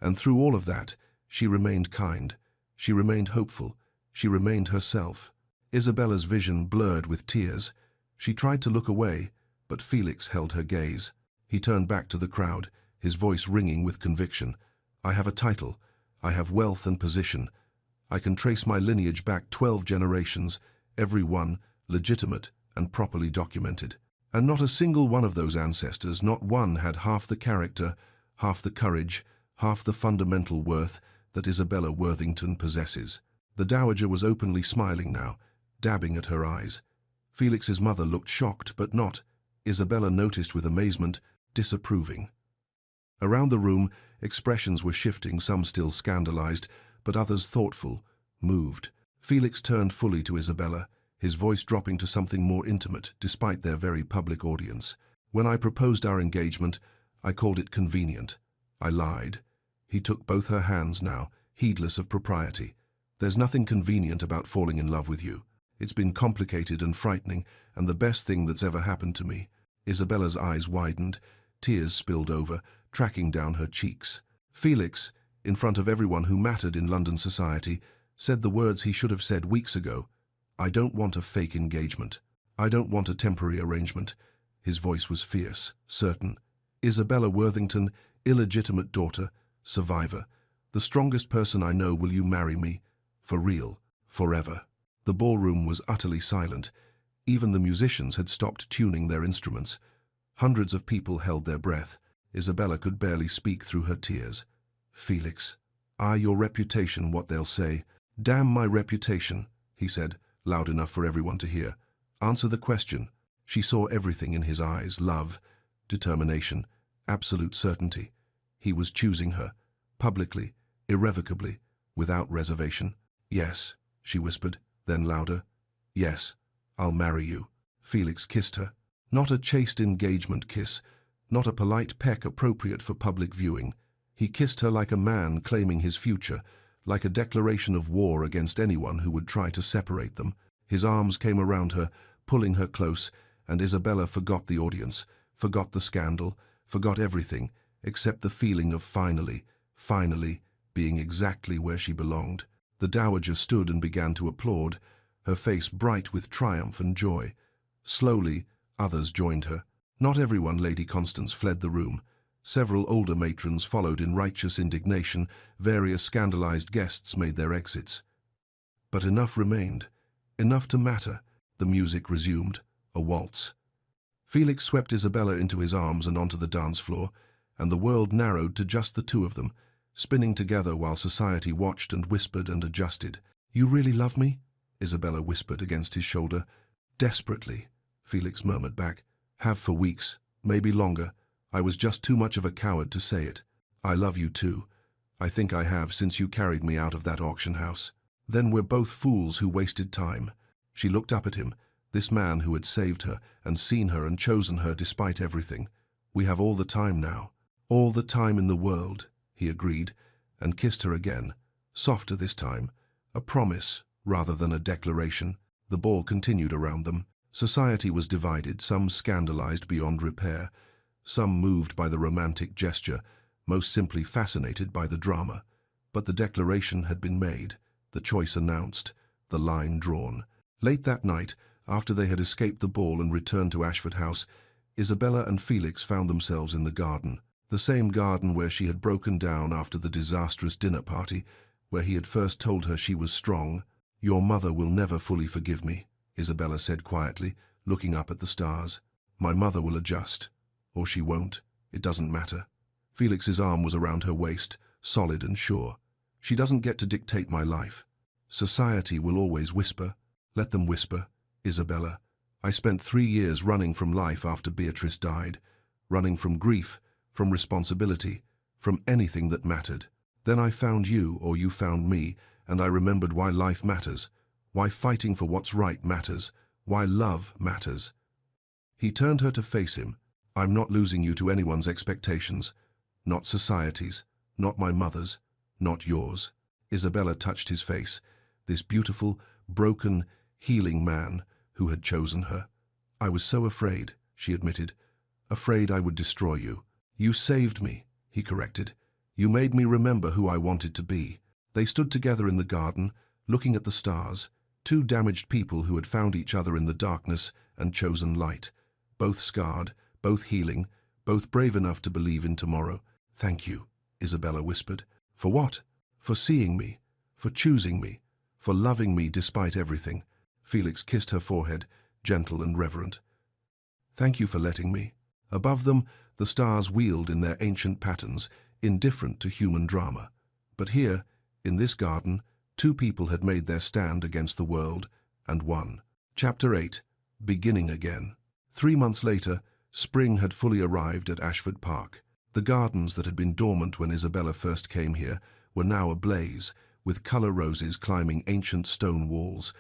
and through all of that, she remained kind. She remained hopeful. She remained herself. Isabella's vision blurred with tears. She tried to look away, but Felix held her gaze. He turned back to the crowd, his voice ringing with conviction. "I have a title. I have wealth and position. I can trace my lineage back 12 generations, every one legitimate and properly documented. And not a single one of those ancestors, not one had half the character, half the courage, half the fundamental worth that Isabella Worthington possesses." The dowager was openly smiling now, dabbing at her eyes. Felix's mother looked shocked, but not, Isabella noticed with amazement, disapproving. Around the room, expressions were shifting, some still scandalized, but others thoughtful, moved. Felix turned fully to Isabella, his voice dropping to something more intimate, despite their very public audience. "When I proposed our engagement, I called it convenient. I lied." He took both her hands now, heedless of propriety. "There's nothing convenient about falling in love with you. It's been complicated and frightening, and the best thing that's ever happened to me." Isabella's eyes widened, tears spilled over, tracking down her cheeks. Felix, in front of everyone who mattered in London society, said the words he should have said weeks ago. "I don't want a fake engagement. I don't want a temporary arrangement." His voice was fierce, certain. "Isabella Worthington, illegitimate daughter, survivor. The strongest person I know, will you marry me? For real, forever." The ballroom was utterly silent. Even the musicians had stopped tuning their instruments. Hundreds of people held their breath. Isabella could barely speak through her tears. "Felix, are your reputation what they'll say?" "Damn my reputation," he said, loud enough for everyone to hear. "Answer the question." She saw everything in his eyes: love, determination, absolute certainty. He was choosing her, publicly, irrevocably, without reservation. "Yes," she whispered, then louder. "Yes, I'll marry you." Felix kissed her. Not a chaste engagement kiss, not a polite peck appropriate for public viewing. He kissed her like a man claiming his future, like a declaration of war against anyone who would try to separate them. His arms came around her, pulling her close, and Isabella forgot the audience, forgot the scandal, forgot everything, except the feeling of finally being exactly where she belonged. The dowager stood and began to applaud, her face bright with triumph and joy. Slowly, others joined her. Not everyone. Lady Constance fled the room. Several older matrons followed in righteous indignation. Various scandalized guests made their exits. But enough remained, enough to matter. The music resumed, a waltz. Felix swept Isabella into his arms and onto the dance floor, and the world narrowed to just the two of them, spinning together while society watched and whispered and adjusted. "You really love me?" Isabella whispered against his shoulder. "Desperately," Felix murmured back. "Have for weeks, maybe longer. I was just too much of a coward to say it. I love you too. I think I have since you carried me out of that auction house." "Then we're both fools who wasted time." She looked up at him, this man who had saved her and seen her and chosen her despite everything. "We have all the time now." "All the time in the world," he agreed, and kissed her again, softer this time, a promise rather than a declaration. The ball continued around them. Society was divided, some scandalized beyond repair, some moved by the romantic gesture, most simply fascinated by the drama. But the declaration had been made, the choice announced, the line drawn. Late that night, after they had escaped the ball and returned to Ashford House, Isabella and Felix found themselves in the garden. The same garden where she had broken down after the disastrous dinner party, where he had first told her she was strong. "Your mother will never fully forgive me," Isabella said quietly, looking up at the stars. "My mother will adjust. Or she won't. It doesn't matter." Felix's arm was around her waist, solid and sure. "She doesn't get to dictate my life. Society will always whisper. Let them whisper, Isabella. I spent 3 years running from life after Beatrice died, running from grief, from responsibility, from anything that mattered. Then I found you, or you found me, and I remembered why life matters, why fighting for what's right matters, why love matters." He turned her to face him. "I'm not losing you to anyone's expectations. Not society's, not my mother's, not yours." Isabella touched his face, this beautiful, broken, healing man who had chosen her. "I was so afraid," she admitted. "Afraid I would destroy you." "You saved me," he corrected. "You made me remember who I wanted to be." They stood together in the garden, looking at the stars, two damaged people who had found each other in the darkness and chosen light, both scarred, both healing, both brave enough to believe in tomorrow. "Thank you," Isabella whispered. "For what?" "For seeing me, for choosing me, for loving me despite everything." Felix kissed her forehead, gentle and reverent. "Thank you for letting me." Above them, the stars wheeled in their ancient patterns, indifferent to human drama. But here, in this garden, two people had made their stand against the world, and won. Chapter 8. Beginning Again. 3 months later, spring had fully arrived at Ashford Park. The gardens that had been dormant when Isabella first came here were now ablaze, with colour roses climbing ancient stone walls,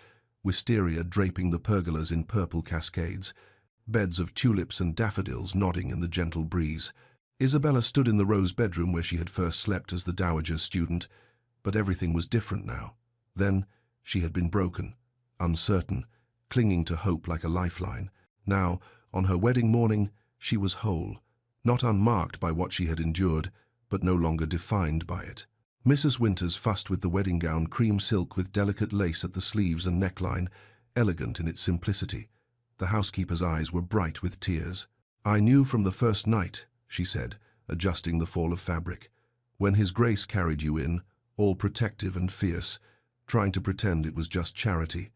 wisteria draping the pergolas in purple cascades, beds of tulips and daffodils nodding in the gentle breeze. Isabella stood in the rose bedroom where she had first slept as the dowager's student, but everything was different now. Then she had been broken, uncertain, clinging to hope like a lifeline. Now, on her wedding morning, she was whole, not unmarked by what she had endured, but no longer defined by it. Mrs. Winters fussed with the wedding gown, cream silk with delicate lace at the sleeves and neckline, elegant in its simplicity. The housekeeper's eyes were bright with tears. "I knew from the first night," she said, adjusting the fall of fabric, "when His Grace carried you in, all protective and fierce, trying to pretend it was just charity.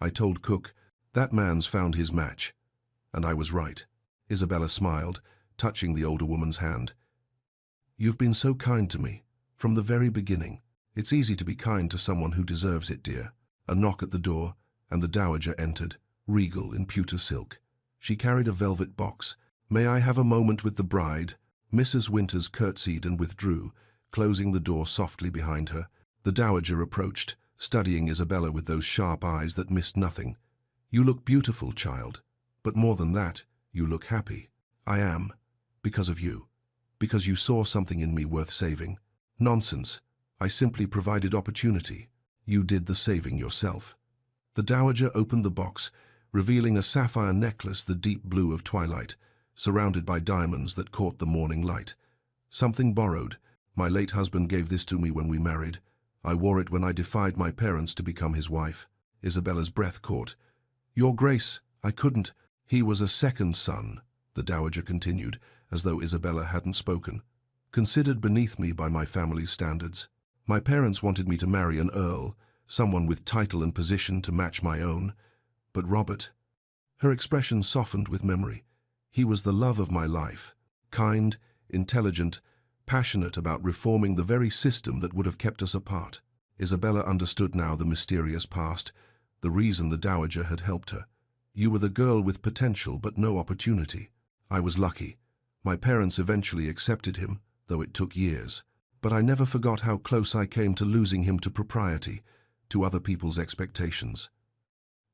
I told Cook, that man's found his match. And I was right." Isabella smiled, touching the older woman's hand. "You've been so kind to me, from the very beginning." It's easy to be kind to someone who deserves it, dear. A knock at the door, and the dowager entered, regal in pewter silk. She carried a velvet box. "May I have a moment with the bride?" Mrs. Winters curtsied and withdrew, closing the door softly behind her. The dowager approached, studying Isabella with those sharp eyes that missed nothing. "You look beautiful, child. But more than that, you look happy." "I am. Because of you. Because you saw something in me worth saving." "Nonsense. I simply provided opportunity. You did the saving yourself." The dowager opened the box, revealing a sapphire necklace the deep blue of twilight, surrounded by diamonds that caught the morning light. "Something borrowed. My late husband gave this to me when we married. I wore it when I defied my parents to become his wife." Isabella's breath caught. "Your Grace, I couldn't." "He was a second son," the dowager continued, as though Isabella hadn't spoken. "Considered beneath me by my family's standards. My parents wanted me to marry an earl, someone with title and position to match my own. But Robert—" Her expression softened with memory. "He was the love of my life. Kind, intelligent, passionate about reforming the very system that would have kept us apart." Isabella understood now the mysterious past, the reason the dowager had helped her. "You were the girl with potential but no opportunity. I was lucky. My parents eventually accepted him, though it took years. But I never forgot how close I came to losing him to propriety, to other people's expectations."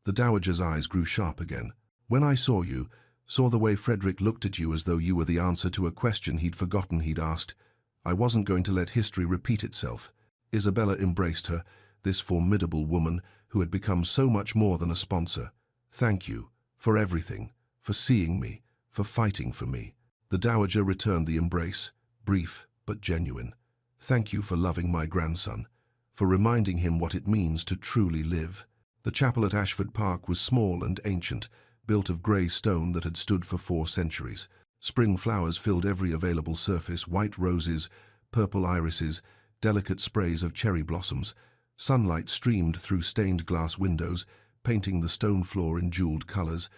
The dowager's eyes grew sharp again. "When I saw you, saw the way Frederick looked at you as though you were the answer to a question he'd forgotten he'd asked, I wasn't going to let history repeat itself." Isabella embraced her, this formidable woman who had become so much more than a sponsor. "Thank you, for everything, for seeing me, for fighting for me." The dowager returned the embrace, brief but genuine. "Thank you for loving my grandson, for reminding him what it means to truly live." The chapel at Ashford Park was small and ancient, built of grey stone that had stood for 4 centuries. Spring flowers filled every available surface, white roses, purple irises, delicate sprays of cherry blossoms. Sunlight streamed through stained glass windows, painting the stone floor in jeweled colours.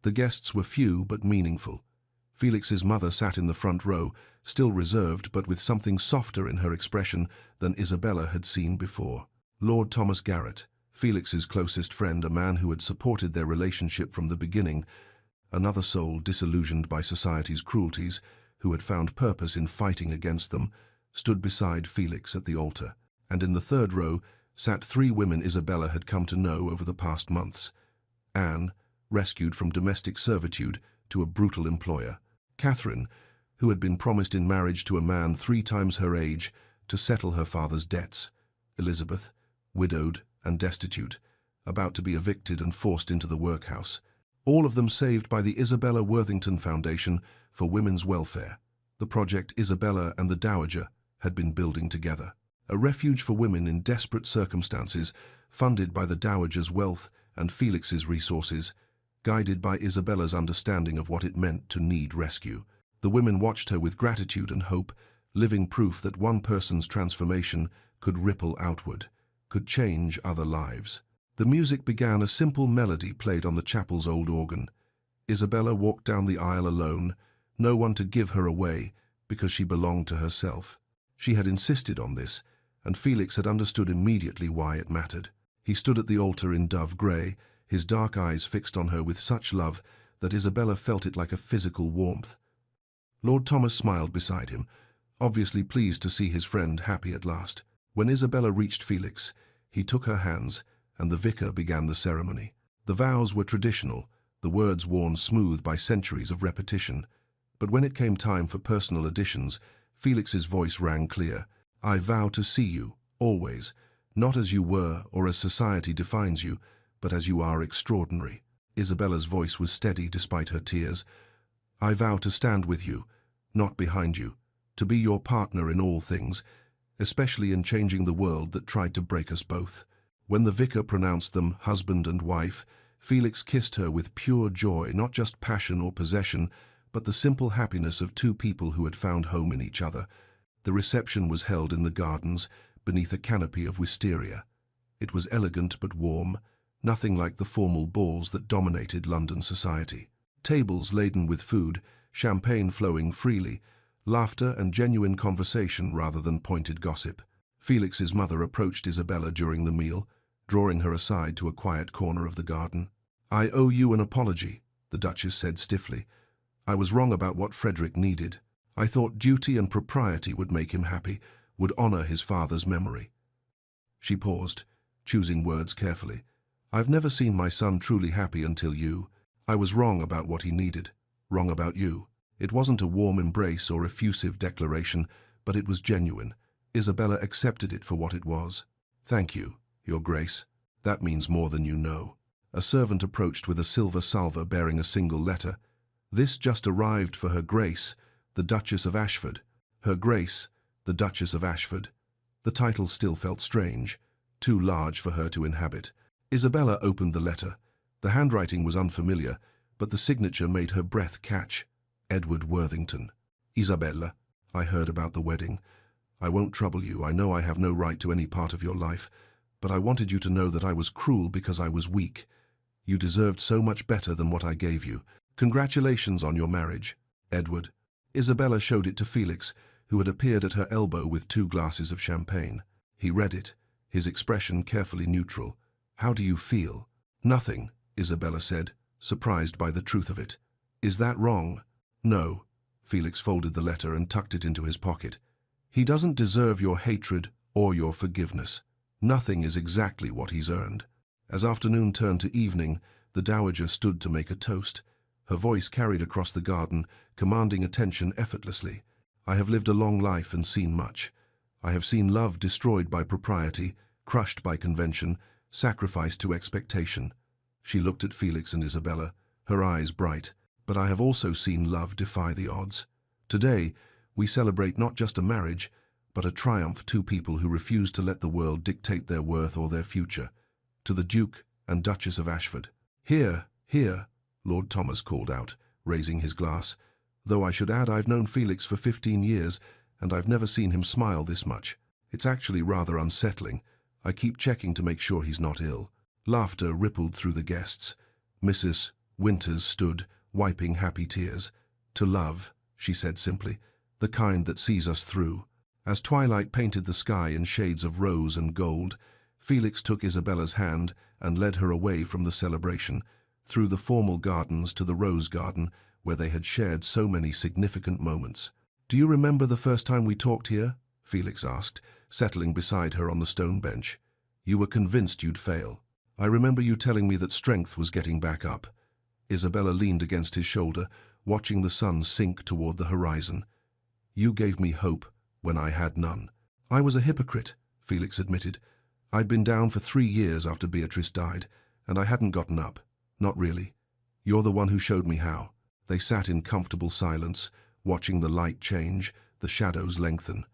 The guests were few but meaningful. Felix's mother sat in the front row, still reserved but with something softer in her expression than Isabella had seen before. Lord Thomas Garrett, Felix's closest friend, a man who had supported their relationship from the beginning, another soul disillusioned by society's cruelties, who had found purpose in fighting against them, stood beside Felix at the altar. And in the third row sat 3 women Isabella had come to know over the past months. Anne, rescued from domestic servitude to a brutal employer. Catherine, who had been promised in marriage to a man 3 times her age to settle her father's debts. Elizabeth, widowed and destitute, about to be evicted and forced into the workhouse. All of them saved by the Isabella Worthington Foundation for Women's Welfare, the project Isabella and the Dowager had been building together. A refuge for women in desperate circumstances, funded by the Dowager's wealth and Felix's resources, guided by Isabella's understanding of what it meant to need rescue. The women watched her with gratitude and hope, living proof that one person's transformation could ripple outward, could change other lives. The music began. A simple melody played on the chapel's old organ. Isabella walked down the aisle alone, no one to give her away, because she belonged to herself. She had insisted on this, and Felix had understood immediately why it mattered. He stood at the altar in dove grey, his dark eyes fixed on her with such love that Isabella felt it like a physical warmth. Lord Thomas smiled beside him, obviously pleased to see his friend happy at last. When Isabella reached Felix, he took her hands, and the vicar began the ceremony. The vows were traditional, the words worn smooth by centuries of repetition. But when it came time for personal additions, Felix's voice rang clear. "I vow to see you, always, not as you were or as society defines you, but as you are extraordinary." Isabella's voice was steady despite her tears. "I vow to stand with you, not behind you, to be your partner in all things, especially in changing the world that tried to break us both." When the vicar pronounced them husband and wife, Felix kissed her with pure joy, not just passion or possession, but the simple happiness of 2 people who had found home in each other. The reception was held in the gardens, beneath a canopy of wisteria. It was elegant but warm, nothing like the formal balls that dominated London society. Tables laden with food, champagne flowing freely, laughter and genuine conversation rather than pointed gossip. Felix's mother approached Isabella during the meal, drawing her aside to a quiet corner of the garden. "I owe you an apology," the Duchess said stiffly. "I was wrong about what Frederick needed. I thought duty and propriety would make him happy, would honor his father's memory." She paused, choosing words carefully. "I've never seen my son truly happy until you. I was wrong about what he needed, wrong about you. It wasn't a warm embrace or effusive declaration, but it was genuine. Isabella accepted it for what it was. Thank you, Your Grace. That means more than you know." A servant approached with a silver salver bearing a single letter. "This just arrived for Her Grace, the Duchess of Ashford." Her Grace, the Duchess of Ashford. The title still felt strange, too large for her to inhabit. Isabella opened the letter. The handwriting was unfamiliar, but the signature made her breath catch. Edward Worthington. "Isabella, I heard about the wedding. I won't trouble you. I know I have no right to any part of your life, but I wanted you to know that I was cruel because I was weak. You deserved so much better than what I gave you. Congratulations on your marriage, Edward." Isabella showed it to Felix, who had appeared at her elbow with 2 glasses of champagne. He read it, his expression carefully neutral. "How do you feel?" "Nothing," Isabella said, surprised by the truth of it. "Is that wrong?" "No." Felix folded the letter and tucked it into his pocket. "He doesn't deserve your hatred or your forgiveness. Nothing is exactly what he's earned." As afternoon turned to evening, the dowager stood to make a toast. Her voice carried across the garden, commanding attention effortlessly. "I have lived a long life and seen much. I have seen love destroyed by propriety, crushed by convention, sacrificed to expectation." She looked at Felix and Isabella, her eyes bright. "But I have also seen love defy the odds. Today, we celebrate not just a marriage, but a triumph. 2 people who refuse to let the world dictate their worth or their future. To the Duke and Duchess of Ashford." "Here, here," Lord Thomas called out, raising his glass. "Though I should add I've known Felix for 15 years, and I've never seen him smile this much. It's actually rather unsettling. I keep checking to make sure he's not ill." Laughter rippled through the guests. Mrs. Winters stood, wiping happy tears. "To love," she said simply, "the kind that sees us through." As twilight painted the sky in shades of rose and gold, Felix took Isabella's hand and led her away from the celebration, through the formal gardens to the rose garden, where they had shared so many significant moments. "Do you remember the first time we talked here?" Felix asked, settling beside her on the stone bench. "You were convinced you'd fail. I remember you telling me that strength was getting back up." Isabella leaned against his shoulder, watching the sun sink toward the horizon. "You gave me hope when I had none." "I was a hypocrite," Felix admitted. "I'd been down for 3 years after Beatrice died, and I hadn't gotten up. Not really. You're the one who showed me how." They sat in comfortable silence, watching the light change, the shadows lengthen.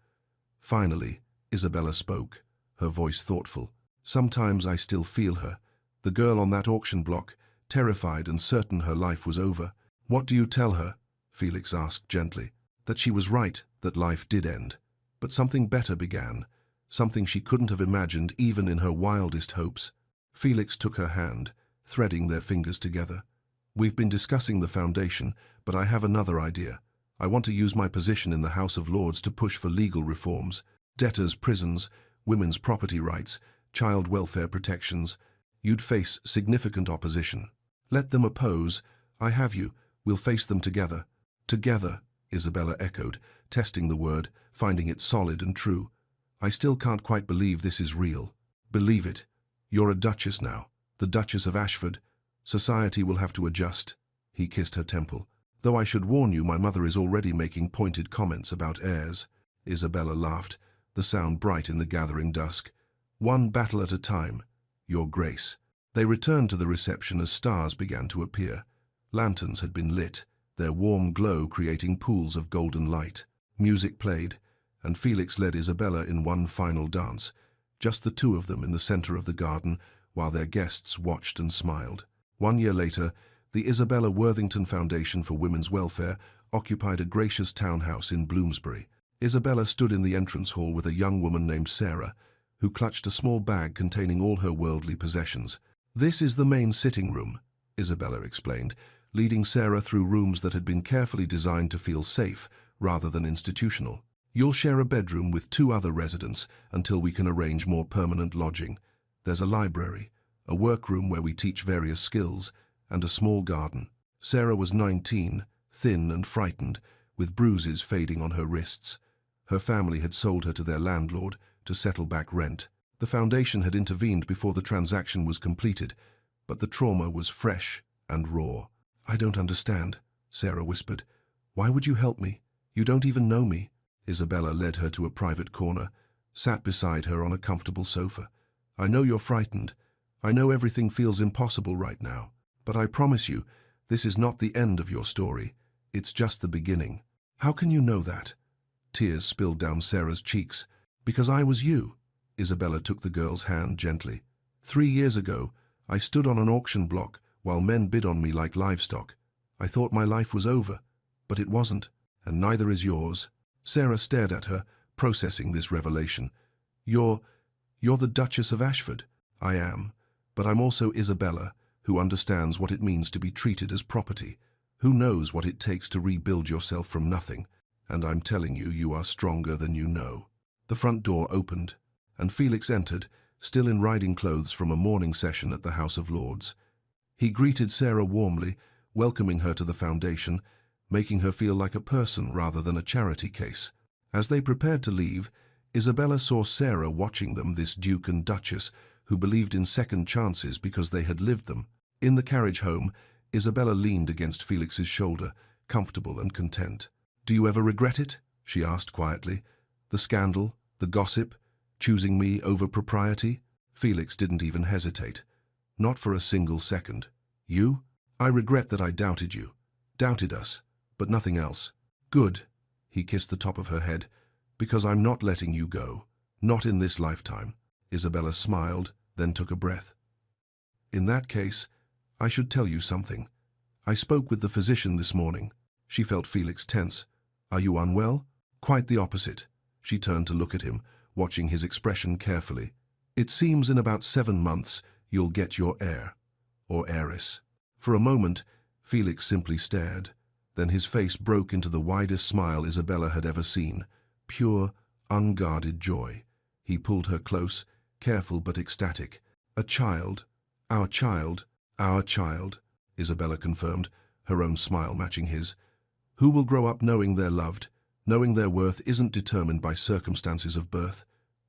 Finally, Isabella spoke, her voice thoughtful. "Sometimes I still feel her. The girl on that auction block, terrified and certain her life was over." "What do you tell her?" Felix asked gently. "That she was right, that life did end. But something better began, something she couldn't have imagined even in her wildest hopes." Felix took her hand, threading their fingers together. "We've been discussing the foundation, but I have another idea. I want to use my position in the House of Lords to push for legal reforms. Debtors' prisons, women's property rights, child welfare protections. You'd face significant opposition. Let them oppose. I have you. We'll face them together." "Together," Isabella echoed, testing the word, finding it solid and true. "I still can't quite believe this is real." "Believe it. You're a duchess now, the Duchess of Ashford. Society will have to adjust." He kissed her temple. "Though I should warn you, my mother is already making pointed comments about heirs." Isabella laughed, the sound bright in the gathering dusk. "One battle at a time, Your Grace." They returned to the reception as stars began to appear. Lanterns had been lit, their warm glow creating pools of golden light. Music played, and Felix led Isabella in one final dance, just the 2 of them in the center of the garden, while their guests watched and smiled. 1 year later, the Isabella Worthington Foundation for Women's Welfare occupied a gracious townhouse in Bloomsbury. Isabella stood in the entrance hall with a young woman named Sarah, who clutched a small bag containing all her worldly possessions. "This is the main sitting room," Isabella explained, leading Sarah through rooms that had been carefully designed to feel safe rather than institutional. You'll share a bedroom with 2 other residents until we can arrange more permanent lodging. There's a library, a workroom where we teach various skills, and a small garden. Sarah was 19, thin and frightened, with bruises fading on her wrists. Her family had sold her to their landlord to settle back rent. The foundation had intervened before the transaction was completed, but the trauma was fresh and raw. "I don't understand," Sarah whispered. "Why would you help me? You don't even know me." Isabella led her to a private corner, sat beside her on a comfortable sofa. "I know you're frightened. I know everything feels impossible right now. But I promise you, this is not the end of your story. It's just the beginning." "How can you know that?" Tears spilled down Sarah's cheeks. "Because I was you." Isabella took the girl's hand gently. 3 years ago, I stood on an auction block while men bid on me like livestock. I thought my life was over, but it wasn't, and neither is yours." Sarah stared at her, processing this revelation. You're the Duchess of Ashford." "I am, but I'm also Isabella, who understands what it means to be treated as property, who knows what it takes to rebuild yourself from nothing, and I'm telling you, you are stronger than you know." The front door opened, and Felix entered, still in riding clothes from a morning session at the House of Lords. He greeted Sarah warmly, welcoming her to the foundation, making her feel like a person rather than a charity case. As they prepared to leave, Isabella saw Sarah watching them, this Duke and Duchess, who believed in second chances because they had lived them. In the carriage home, Isabella leaned against Felix's shoulder, comfortable and content. "Do you ever regret it?" she asked quietly. "The scandal, the gossip, choosing me over propriety?" Felix didn't even hesitate. Not for a single second. "You? I regret that I doubted you. Doubted us, but nothing else." "Good." He kissed the top of her head. "Because I'm not letting you go. Not in this lifetime." Isabella smiled, then took a breath. "In that case, I should tell you something. I spoke with the physician this morning." She felt Felix tense. "Are you unwell?" "Quite the opposite." She turned to look at him, watching his expression carefully. "It seems in about 7 months you'll get your heir, or heiress." For a moment, Felix simply stared. Then his face broke into the widest smile Isabella had ever seen. Pure, unguarded joy. He pulled her close, careful but ecstatic. "A child, our child, our child," Isabella confirmed, her own smile matching his. "Who will grow up knowing they're loved, knowing their worth isn't determined by circumstances of birth,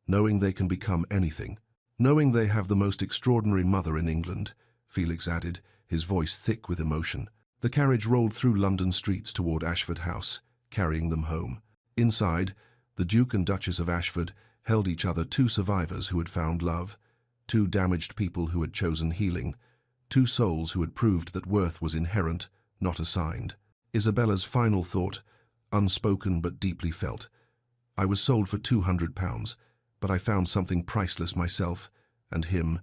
knowing they can become anything, knowing they have the most extraordinary mother in England," Felix added, his voice thick with emotion. The carriage rolled through London streets toward Ashford House, carrying them home. Inside, the Duke and Duchess of Ashford held each other, 2 survivors who had found love, 2 damaged people who had chosen healing, 2 souls who had proved that worth was inherent, not assigned. Isabella's final thought, unspoken but deeply felt. "I was sold for £200, but I found something priceless myself, and him,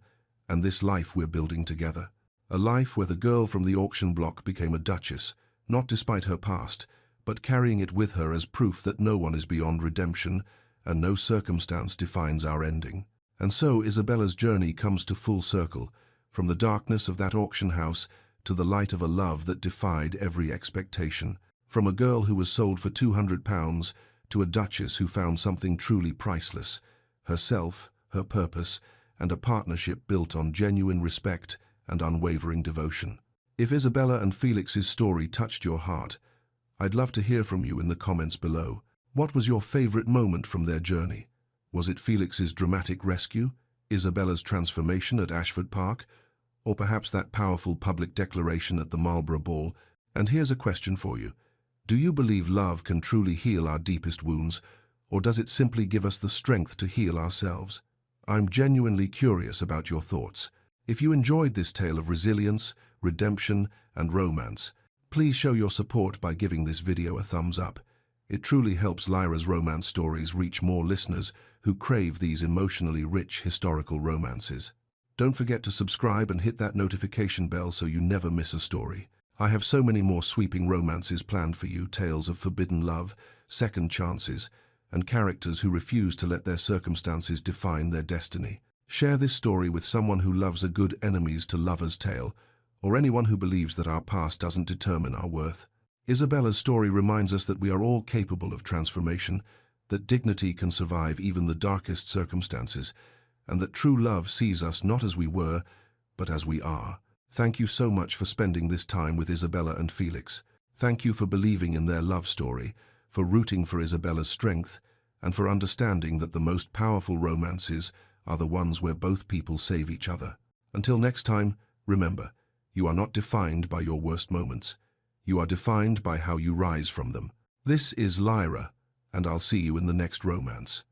and this life we're building together. A life where the girl from the auction block became a duchess, not despite her past, but carrying it with her as proof that no one is beyond redemption, and no circumstance defines our ending." And so Isabella's journey comes to full circle, from the darkness of that auction house to the light of a love that defied every expectation. From a girl who was sold for £200 to a duchess who found something truly priceless, herself, her purpose, and a partnership built on genuine respect and unwavering devotion. If Isabella and Felix's story touched your heart, I'd love to hear from you in the comments below. What was your favorite moment from their journey? Was it Felix's dramatic rescue, Isabella's transformation at Ashford Park, or perhaps that powerful public declaration at the Marlborough Ball? And here's a question for you. Do you believe love can truly heal our deepest wounds, or does it simply give us the strength to heal ourselves? I'm genuinely curious about your thoughts. If you enjoyed this tale of resilience, redemption, and romance, please show your support by giving this video a thumbs up. It truly helps Lyra's romance stories reach more listeners who crave these emotionally rich historical romances. Don't forget to subscribe and hit that notification bell so you never miss a story. I have so many more sweeping romances planned for you, tales of forbidden love, second chances, and characters who refuse to let their circumstances define their destiny. Share this story with someone who loves a good enemies to lovers tale, or anyone who believes that our past doesn't determine our worth. Isabella's story reminds us that we are all capable of transformation, that dignity can survive even the darkest circumstances, and that true love sees us not as we were, but as we are. Thank you so much for spending this time with Isabella and Felix. Thank you for believing in their love story, for rooting for Isabella's strength, and for understanding that the most powerful romances are the ones where both people save each other. Until next time, remember, you are not defined by your worst moments. You are defined by how you rise from them. This is Lyra, and I'll see you in the next romance.